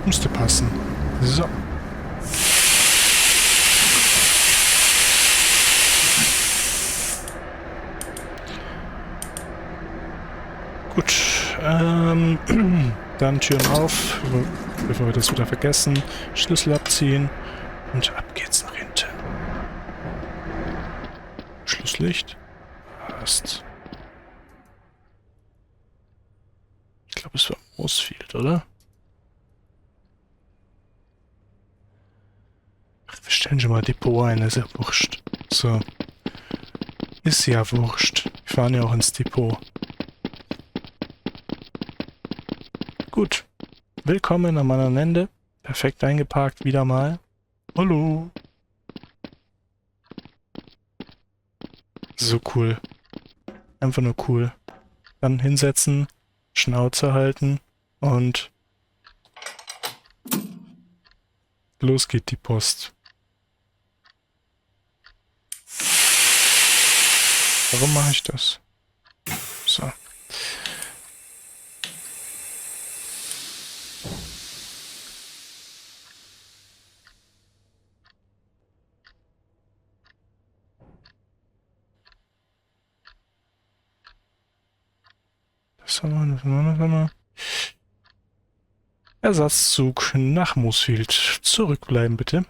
Müsste passen. So. Gut. Dann Türen auf, bevor wir das wieder vergessen. Schlüssel abziehen und ab geht's nach hinten. Schlusslicht. Passt. Ich glaube, es war Moosfield, oder? Wir stellen schon mal Depot ein, ist ja wurscht. So. Ist ja wurscht. Wir fahren ja auch ins Depot. Gut. Willkommen am anderen Ende. Perfekt eingeparkt, wieder mal. Hallo. So cool. Einfach nur cool. Dann hinsetzen, Schnauze halten und los geht die Post. Warum mache ich das? So. Das haben wir. Ersatzzug nach Moosfield. Zurückbleiben, bitte.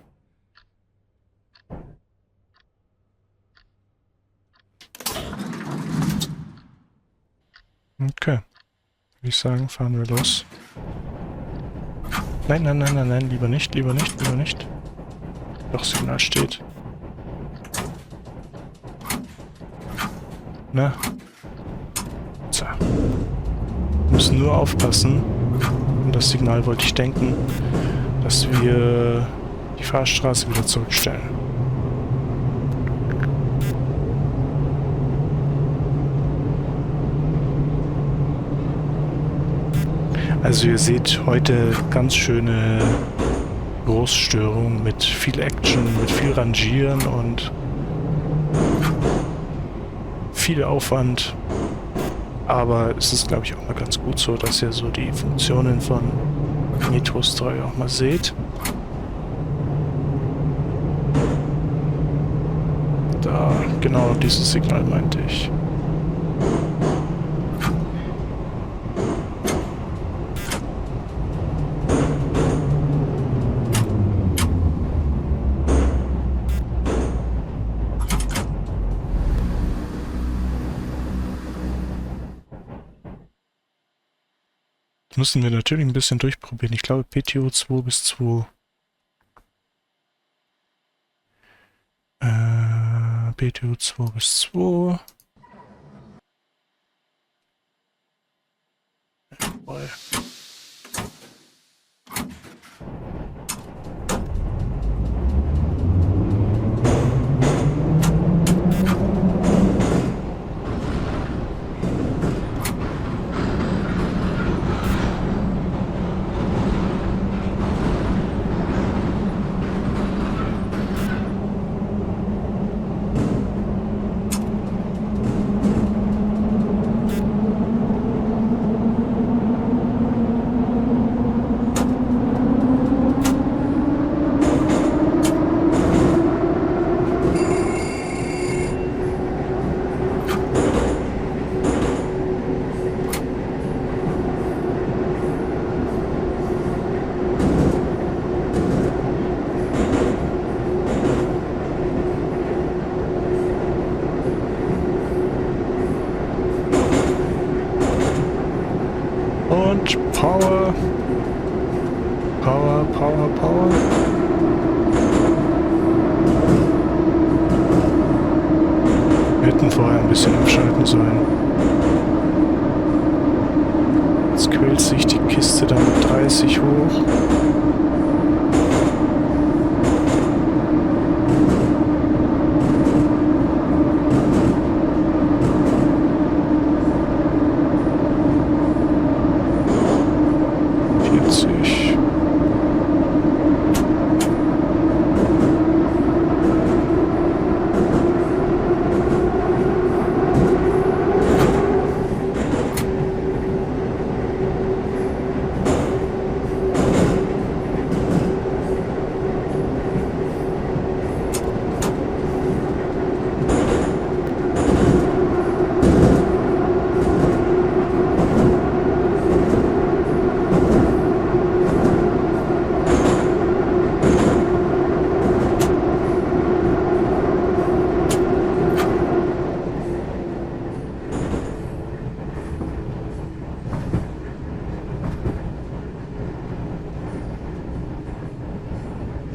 Okay. Würde ich sagen, fahren wir los. Nein, nein, nein, nein, nein, lieber nicht, lieber nicht, lieber nicht. Doch, Signal steht. Na. So. Müssen nur aufpassen. Und das Signal wollte ich denken, dass wir die Fahrstraße wieder zurückstellen. Also ihr seht heute ganz schöne Großstörung mit viel Action, mit viel Rangieren und viel Aufwand. Aber es ist, glaube ich, auch mal ganz gut so, dass ihr so die Funktionen von Nitros 3 auch mal seht. Da, genau dieses Signal meinte ich. Müssen wir natürlich ein bisschen durchprobieren. Ich glaube PTO 2 bis 2. PTO 2 bis 2. Jawohl. Und Power. Power, Power, Power. Wir hätten vorher ein bisschen abschalten sollen. Jetzt quält sich die Kiste da mit 30 hoch.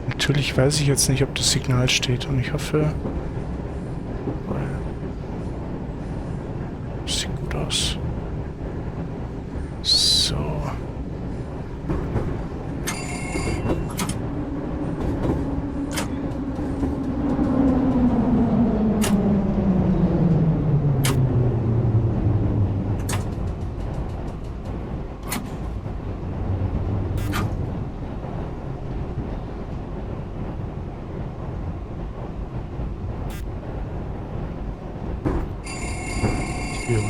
Natürlich weiß ich jetzt nicht, ob das Signal steht und ich hoffe... Sieht gut aus. So.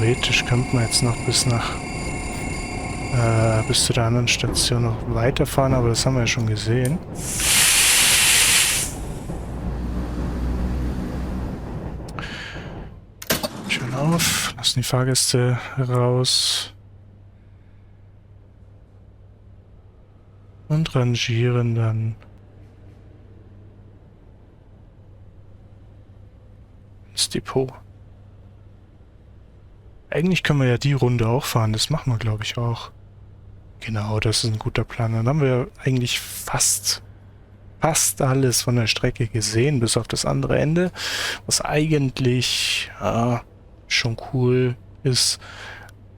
theoretisch könnte man jetzt noch bis zu der anderen Station noch weiterfahren, aber das haben wir ja schon gesehen. Schön auf, lassen die Fahrgäste raus und rangieren dann ins Depot. Eigentlich können wir ja die Runde auch fahren, das machen wir glaube ich auch. Genau, das ist ein guter Plan. Dann haben wir eigentlich fast alles von der Strecke gesehen, bis auf das andere Ende, was eigentlich schon cool ist.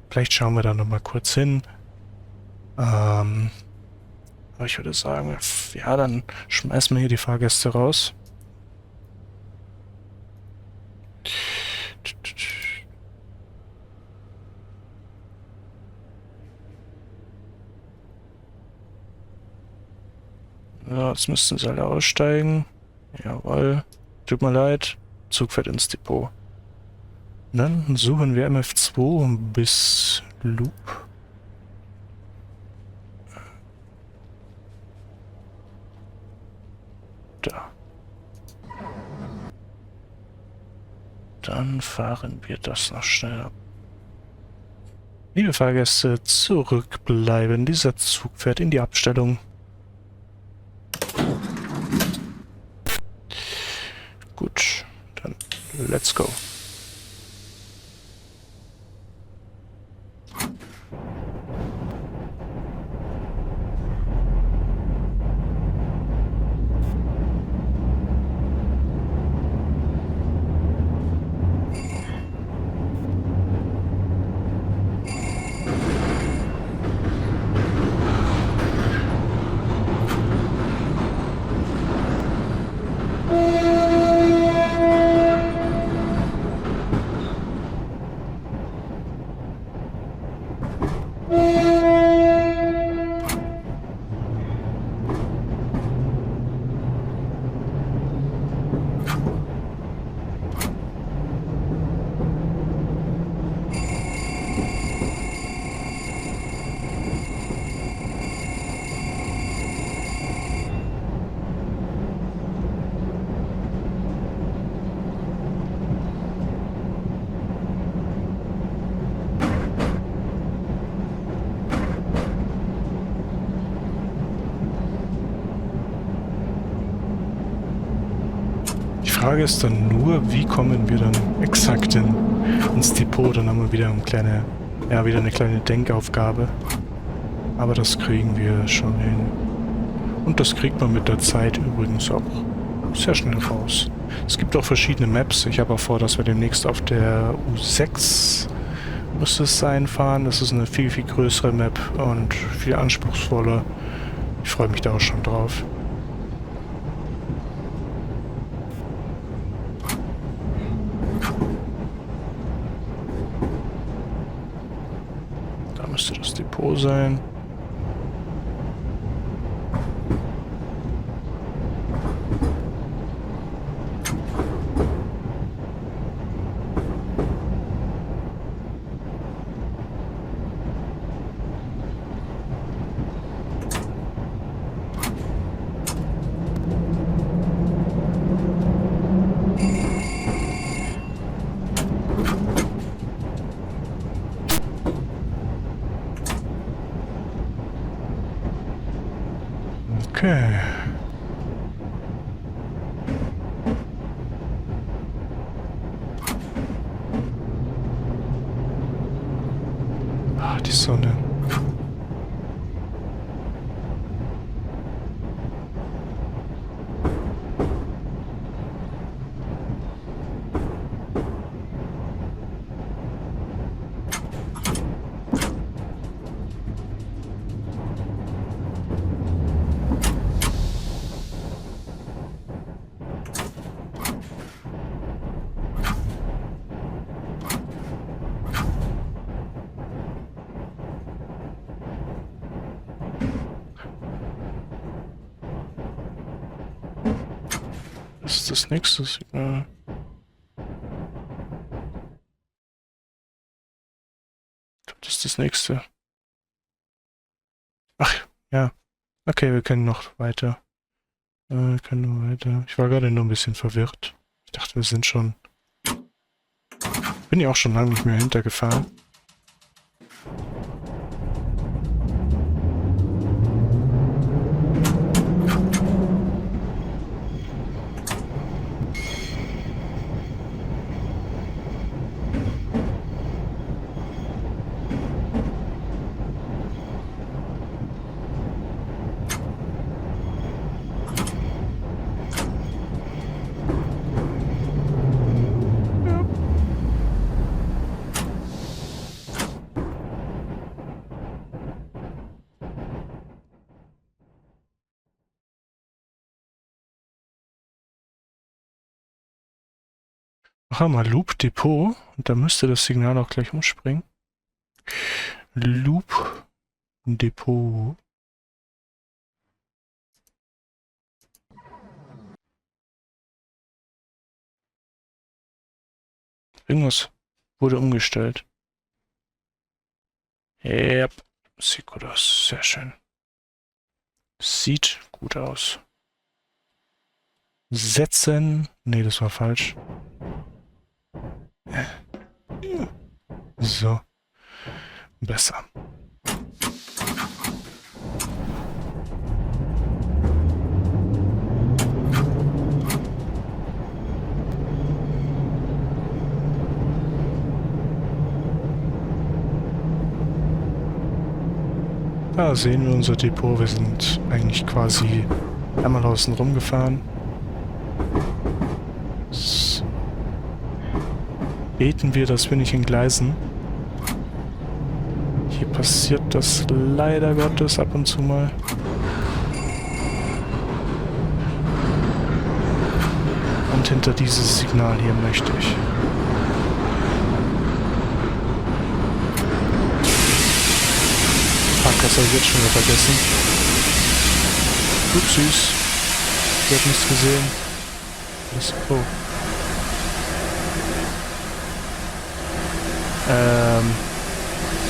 Vielleicht schauen wir da nochmal kurz hin. Aber ich würde sagen, ja, dann schmeißen wir hier die Fahrgäste raus. Ja, jetzt müssten sie alle aussteigen. Jawohl. Tut mir leid. Zug fährt ins Depot. Und dann suchen wir MF2 bis Loop. Da. Dann fahren wir das noch schneller. Liebe Fahrgäste, zurückbleiben. Dieser Zug fährt in die Abstellung. Gut, dann let's go. Die Frage ist dann nur, wie kommen wir dann exakt ins Depot? Dann haben wir wieder wieder eine kleine Denkaufgabe. Aber das kriegen wir schon hin. Und das kriegt man mit der Zeit übrigens auch sehr schnell raus. Es gibt auch verschiedene Maps. Ich habe auch vor, dass wir demnächst auf der U6 müsste es sein fahren. Das ist eine viel, viel größere Map und viel anspruchsvoller. Ich freue mich da auch schon drauf. Da müsste das Depot sein. Okay. Ah, die Sonne. Das ist das nächste Signal. das nächste? Ach, ja. Okay, wir können noch weiter. Wir können nur weiter. Ich war gerade nur ein bisschen verwirrt. Ich dachte, wir sind schon... Bin ja auch schon lange nicht mehr hintergefahren. Machen wir mal Loop Depot und da müsste das Signal auch gleich umspringen. Loop Depot. Irgendwas wurde umgestellt. Yep. Sieht gut aus. Sehr schön. Sieht gut aus. Setzen. Nee, das war falsch. So. Besser. Da sehen wir unser Depot. Wir sind eigentlich quasi einmal außen rum gefahren. So. Beten wir, dass wir nicht entgleisen. Hier passiert das leider Gottes ab und zu mal. Und hinter dieses Signal hier möchte ich. Fuck, das habe ich jetzt schon wieder vergessen. Upsis. Ich habe nichts gesehen. Was? Oh.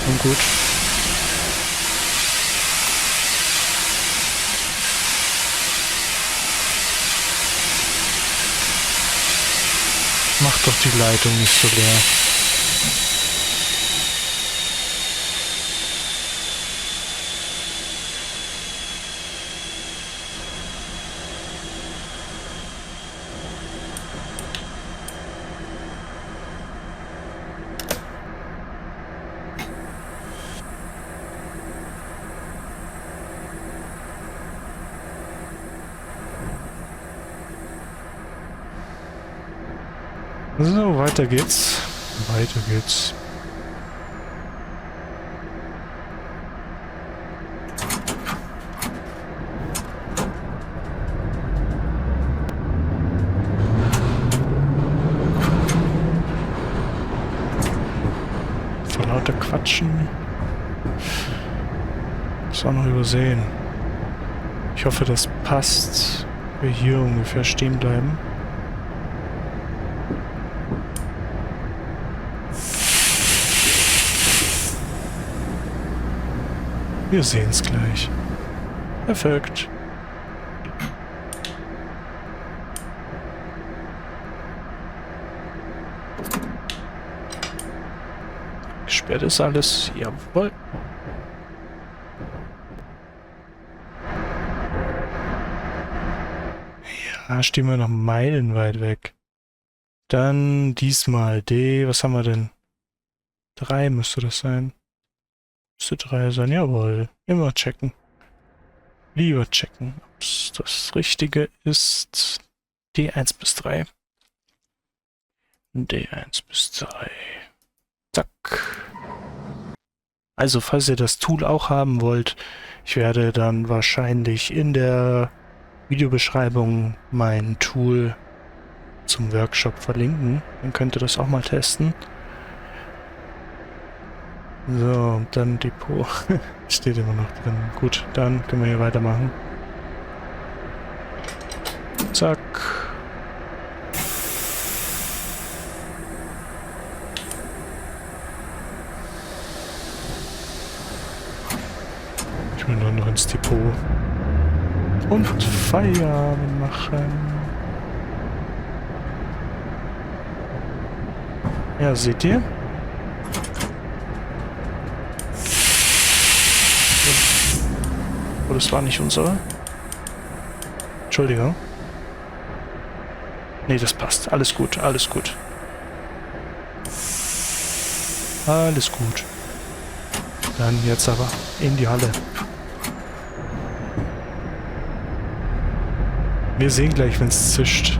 Nun gut. Mach doch die Leitung nicht so leer. So, weiter geht's. Weiter geht's. Vor lauter Quatschen. Das war noch übersehen. Ich hoffe, das passt. Wir hier ungefähr stehen bleiben. Wir sehen es gleich. Perfekt. Gesperrt ist alles. Jawohl. Ja, stehen wir noch meilenweit weg. Dann diesmal D. Was haben wir denn? 3 müsste das sein. Müsste 3 sein, jawohl. Immer checken. Lieber checken, ob es das Richtige ist. D1 bis 3. D1 bis 3. Zack. Also, falls ihr das Tool auch haben wollt, ich werde dann wahrscheinlich in der Videobeschreibung mein Tool zum Workshop verlinken. Dann könnt ihr das auch mal testen. So, dann Depot. Steht immer noch drin. Gut, dann können wir hier weitermachen. Zack. Können wir noch ins Depot. Und Feierabend machen. Ja, seht ihr? Oh, das war nicht unsere. Entschuldigung. Nee, das passt. Alles gut, alles gut. Alles gut. Dann jetzt aber in die Halle. Wir sehen gleich, wenn es zischt.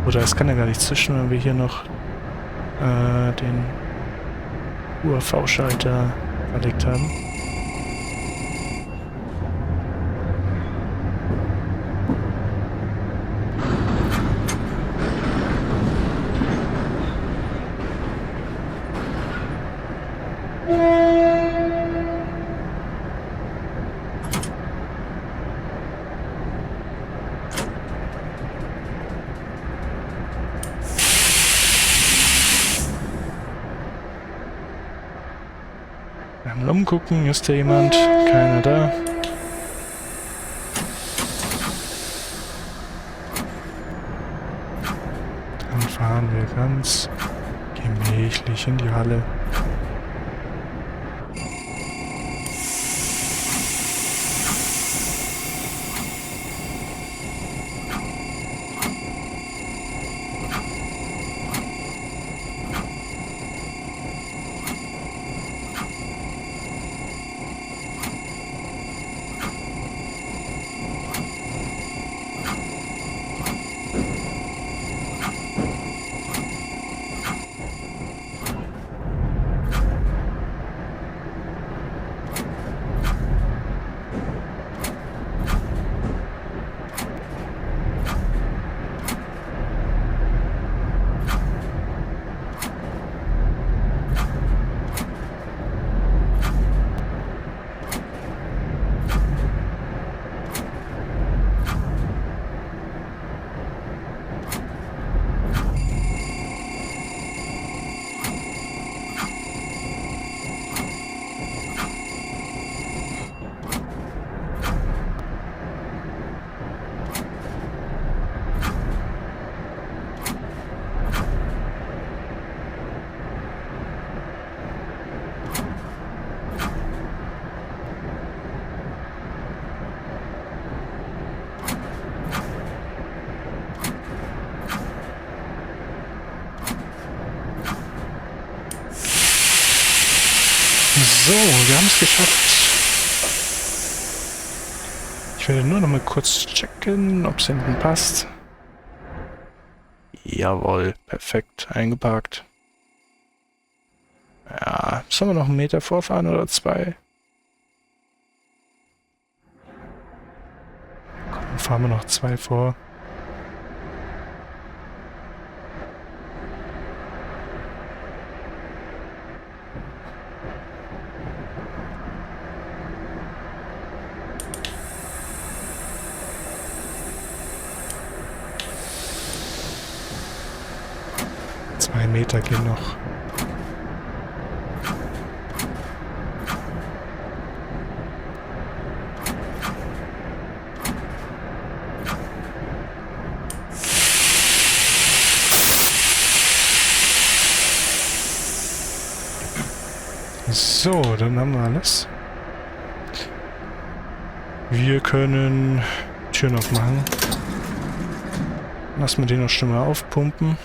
Oder es kann ja gar nicht zischen, wenn wir hier noch den UAV-Schalter verlegt haben. Mal umgucken, ist da jemand? Keiner da. Dann fahren wir ganz gemächlich in die Halle. So, wir haben es geschafft. Ich werde nur noch mal kurz checken, ob es hinten passt. Jawohl, perfekt eingeparkt. Ja, sollen wir noch einen Meter vorfahren oder zwei? Komm, dann fahren wir noch 2 vor. Meter gehen noch. So, dann haben wir alles. Wir können Türen aufmachen. Lassen wir den noch schon mal aufpumpen.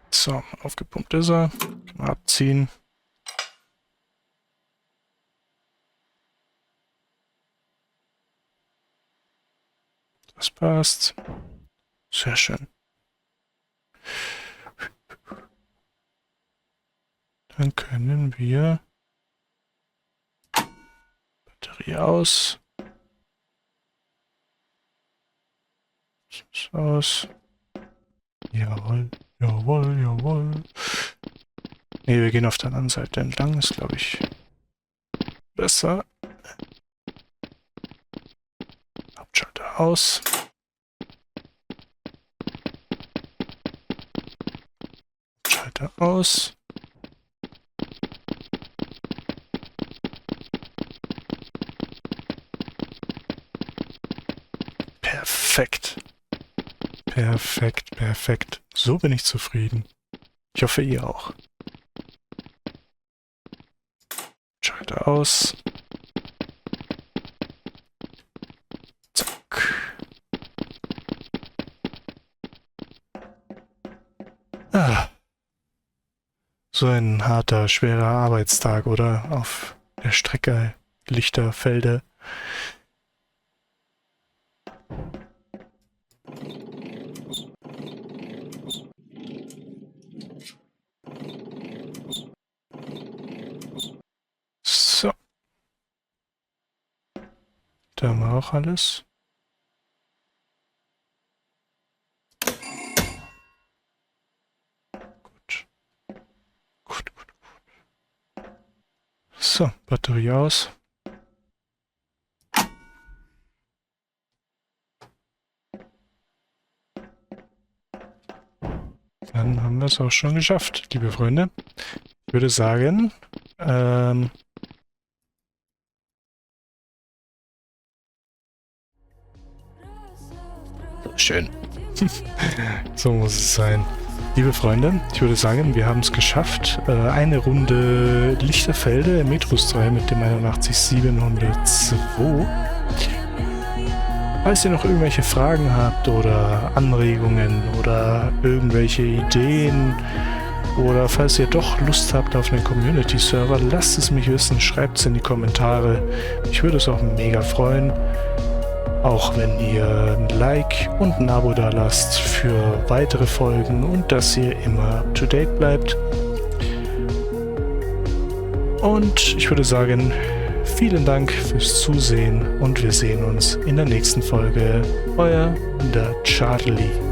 So, aufgepumpt ist er. Kann man abziehen. Das passt. Sehr schön. Dann können wir Batterie aus. Das ist aus. Jawohl, jawohl, jawohl. Ne, wir gehen auf der anderen Seite entlang. Ist, glaube ich, besser. Hauptschalter aus. Schalter aus. Perfekt. Perfekt, perfekt. So bin ich zufrieden. Ich hoffe, ihr auch. Schalter aus. Zack. Ah. So ein harter, schwerer Arbeitstag, oder? Auf der Strecke Lichterfelde. So. Da haben wir auch alles. Gut. Gut, gut, gut. So, Batterie aus. Dann haben wir es auch schon geschafft, liebe Freunde. Ich würde sagen, schön. So muss es sein. Liebe Freunde, ich würde sagen, wir haben es geschafft. Eine Runde Lichterfelde im Metros 3 mit dem 81702. Falls ihr noch irgendwelche Fragen habt oder Anregungen oder irgendwelche Ideen oder falls ihr doch Lust habt auf einen Community-Server, lasst es mich wissen, schreibt es in die Kommentare. Ich würde es auch mega freuen. Auch wenn ihr ein Like und ein Abo da lasst für weitere Folgen und dass ihr immer up to date bleibt. Und ich würde sagen, vielen Dank fürs Zusehen und wir sehen uns in der nächsten Folge. Euer der Charlie.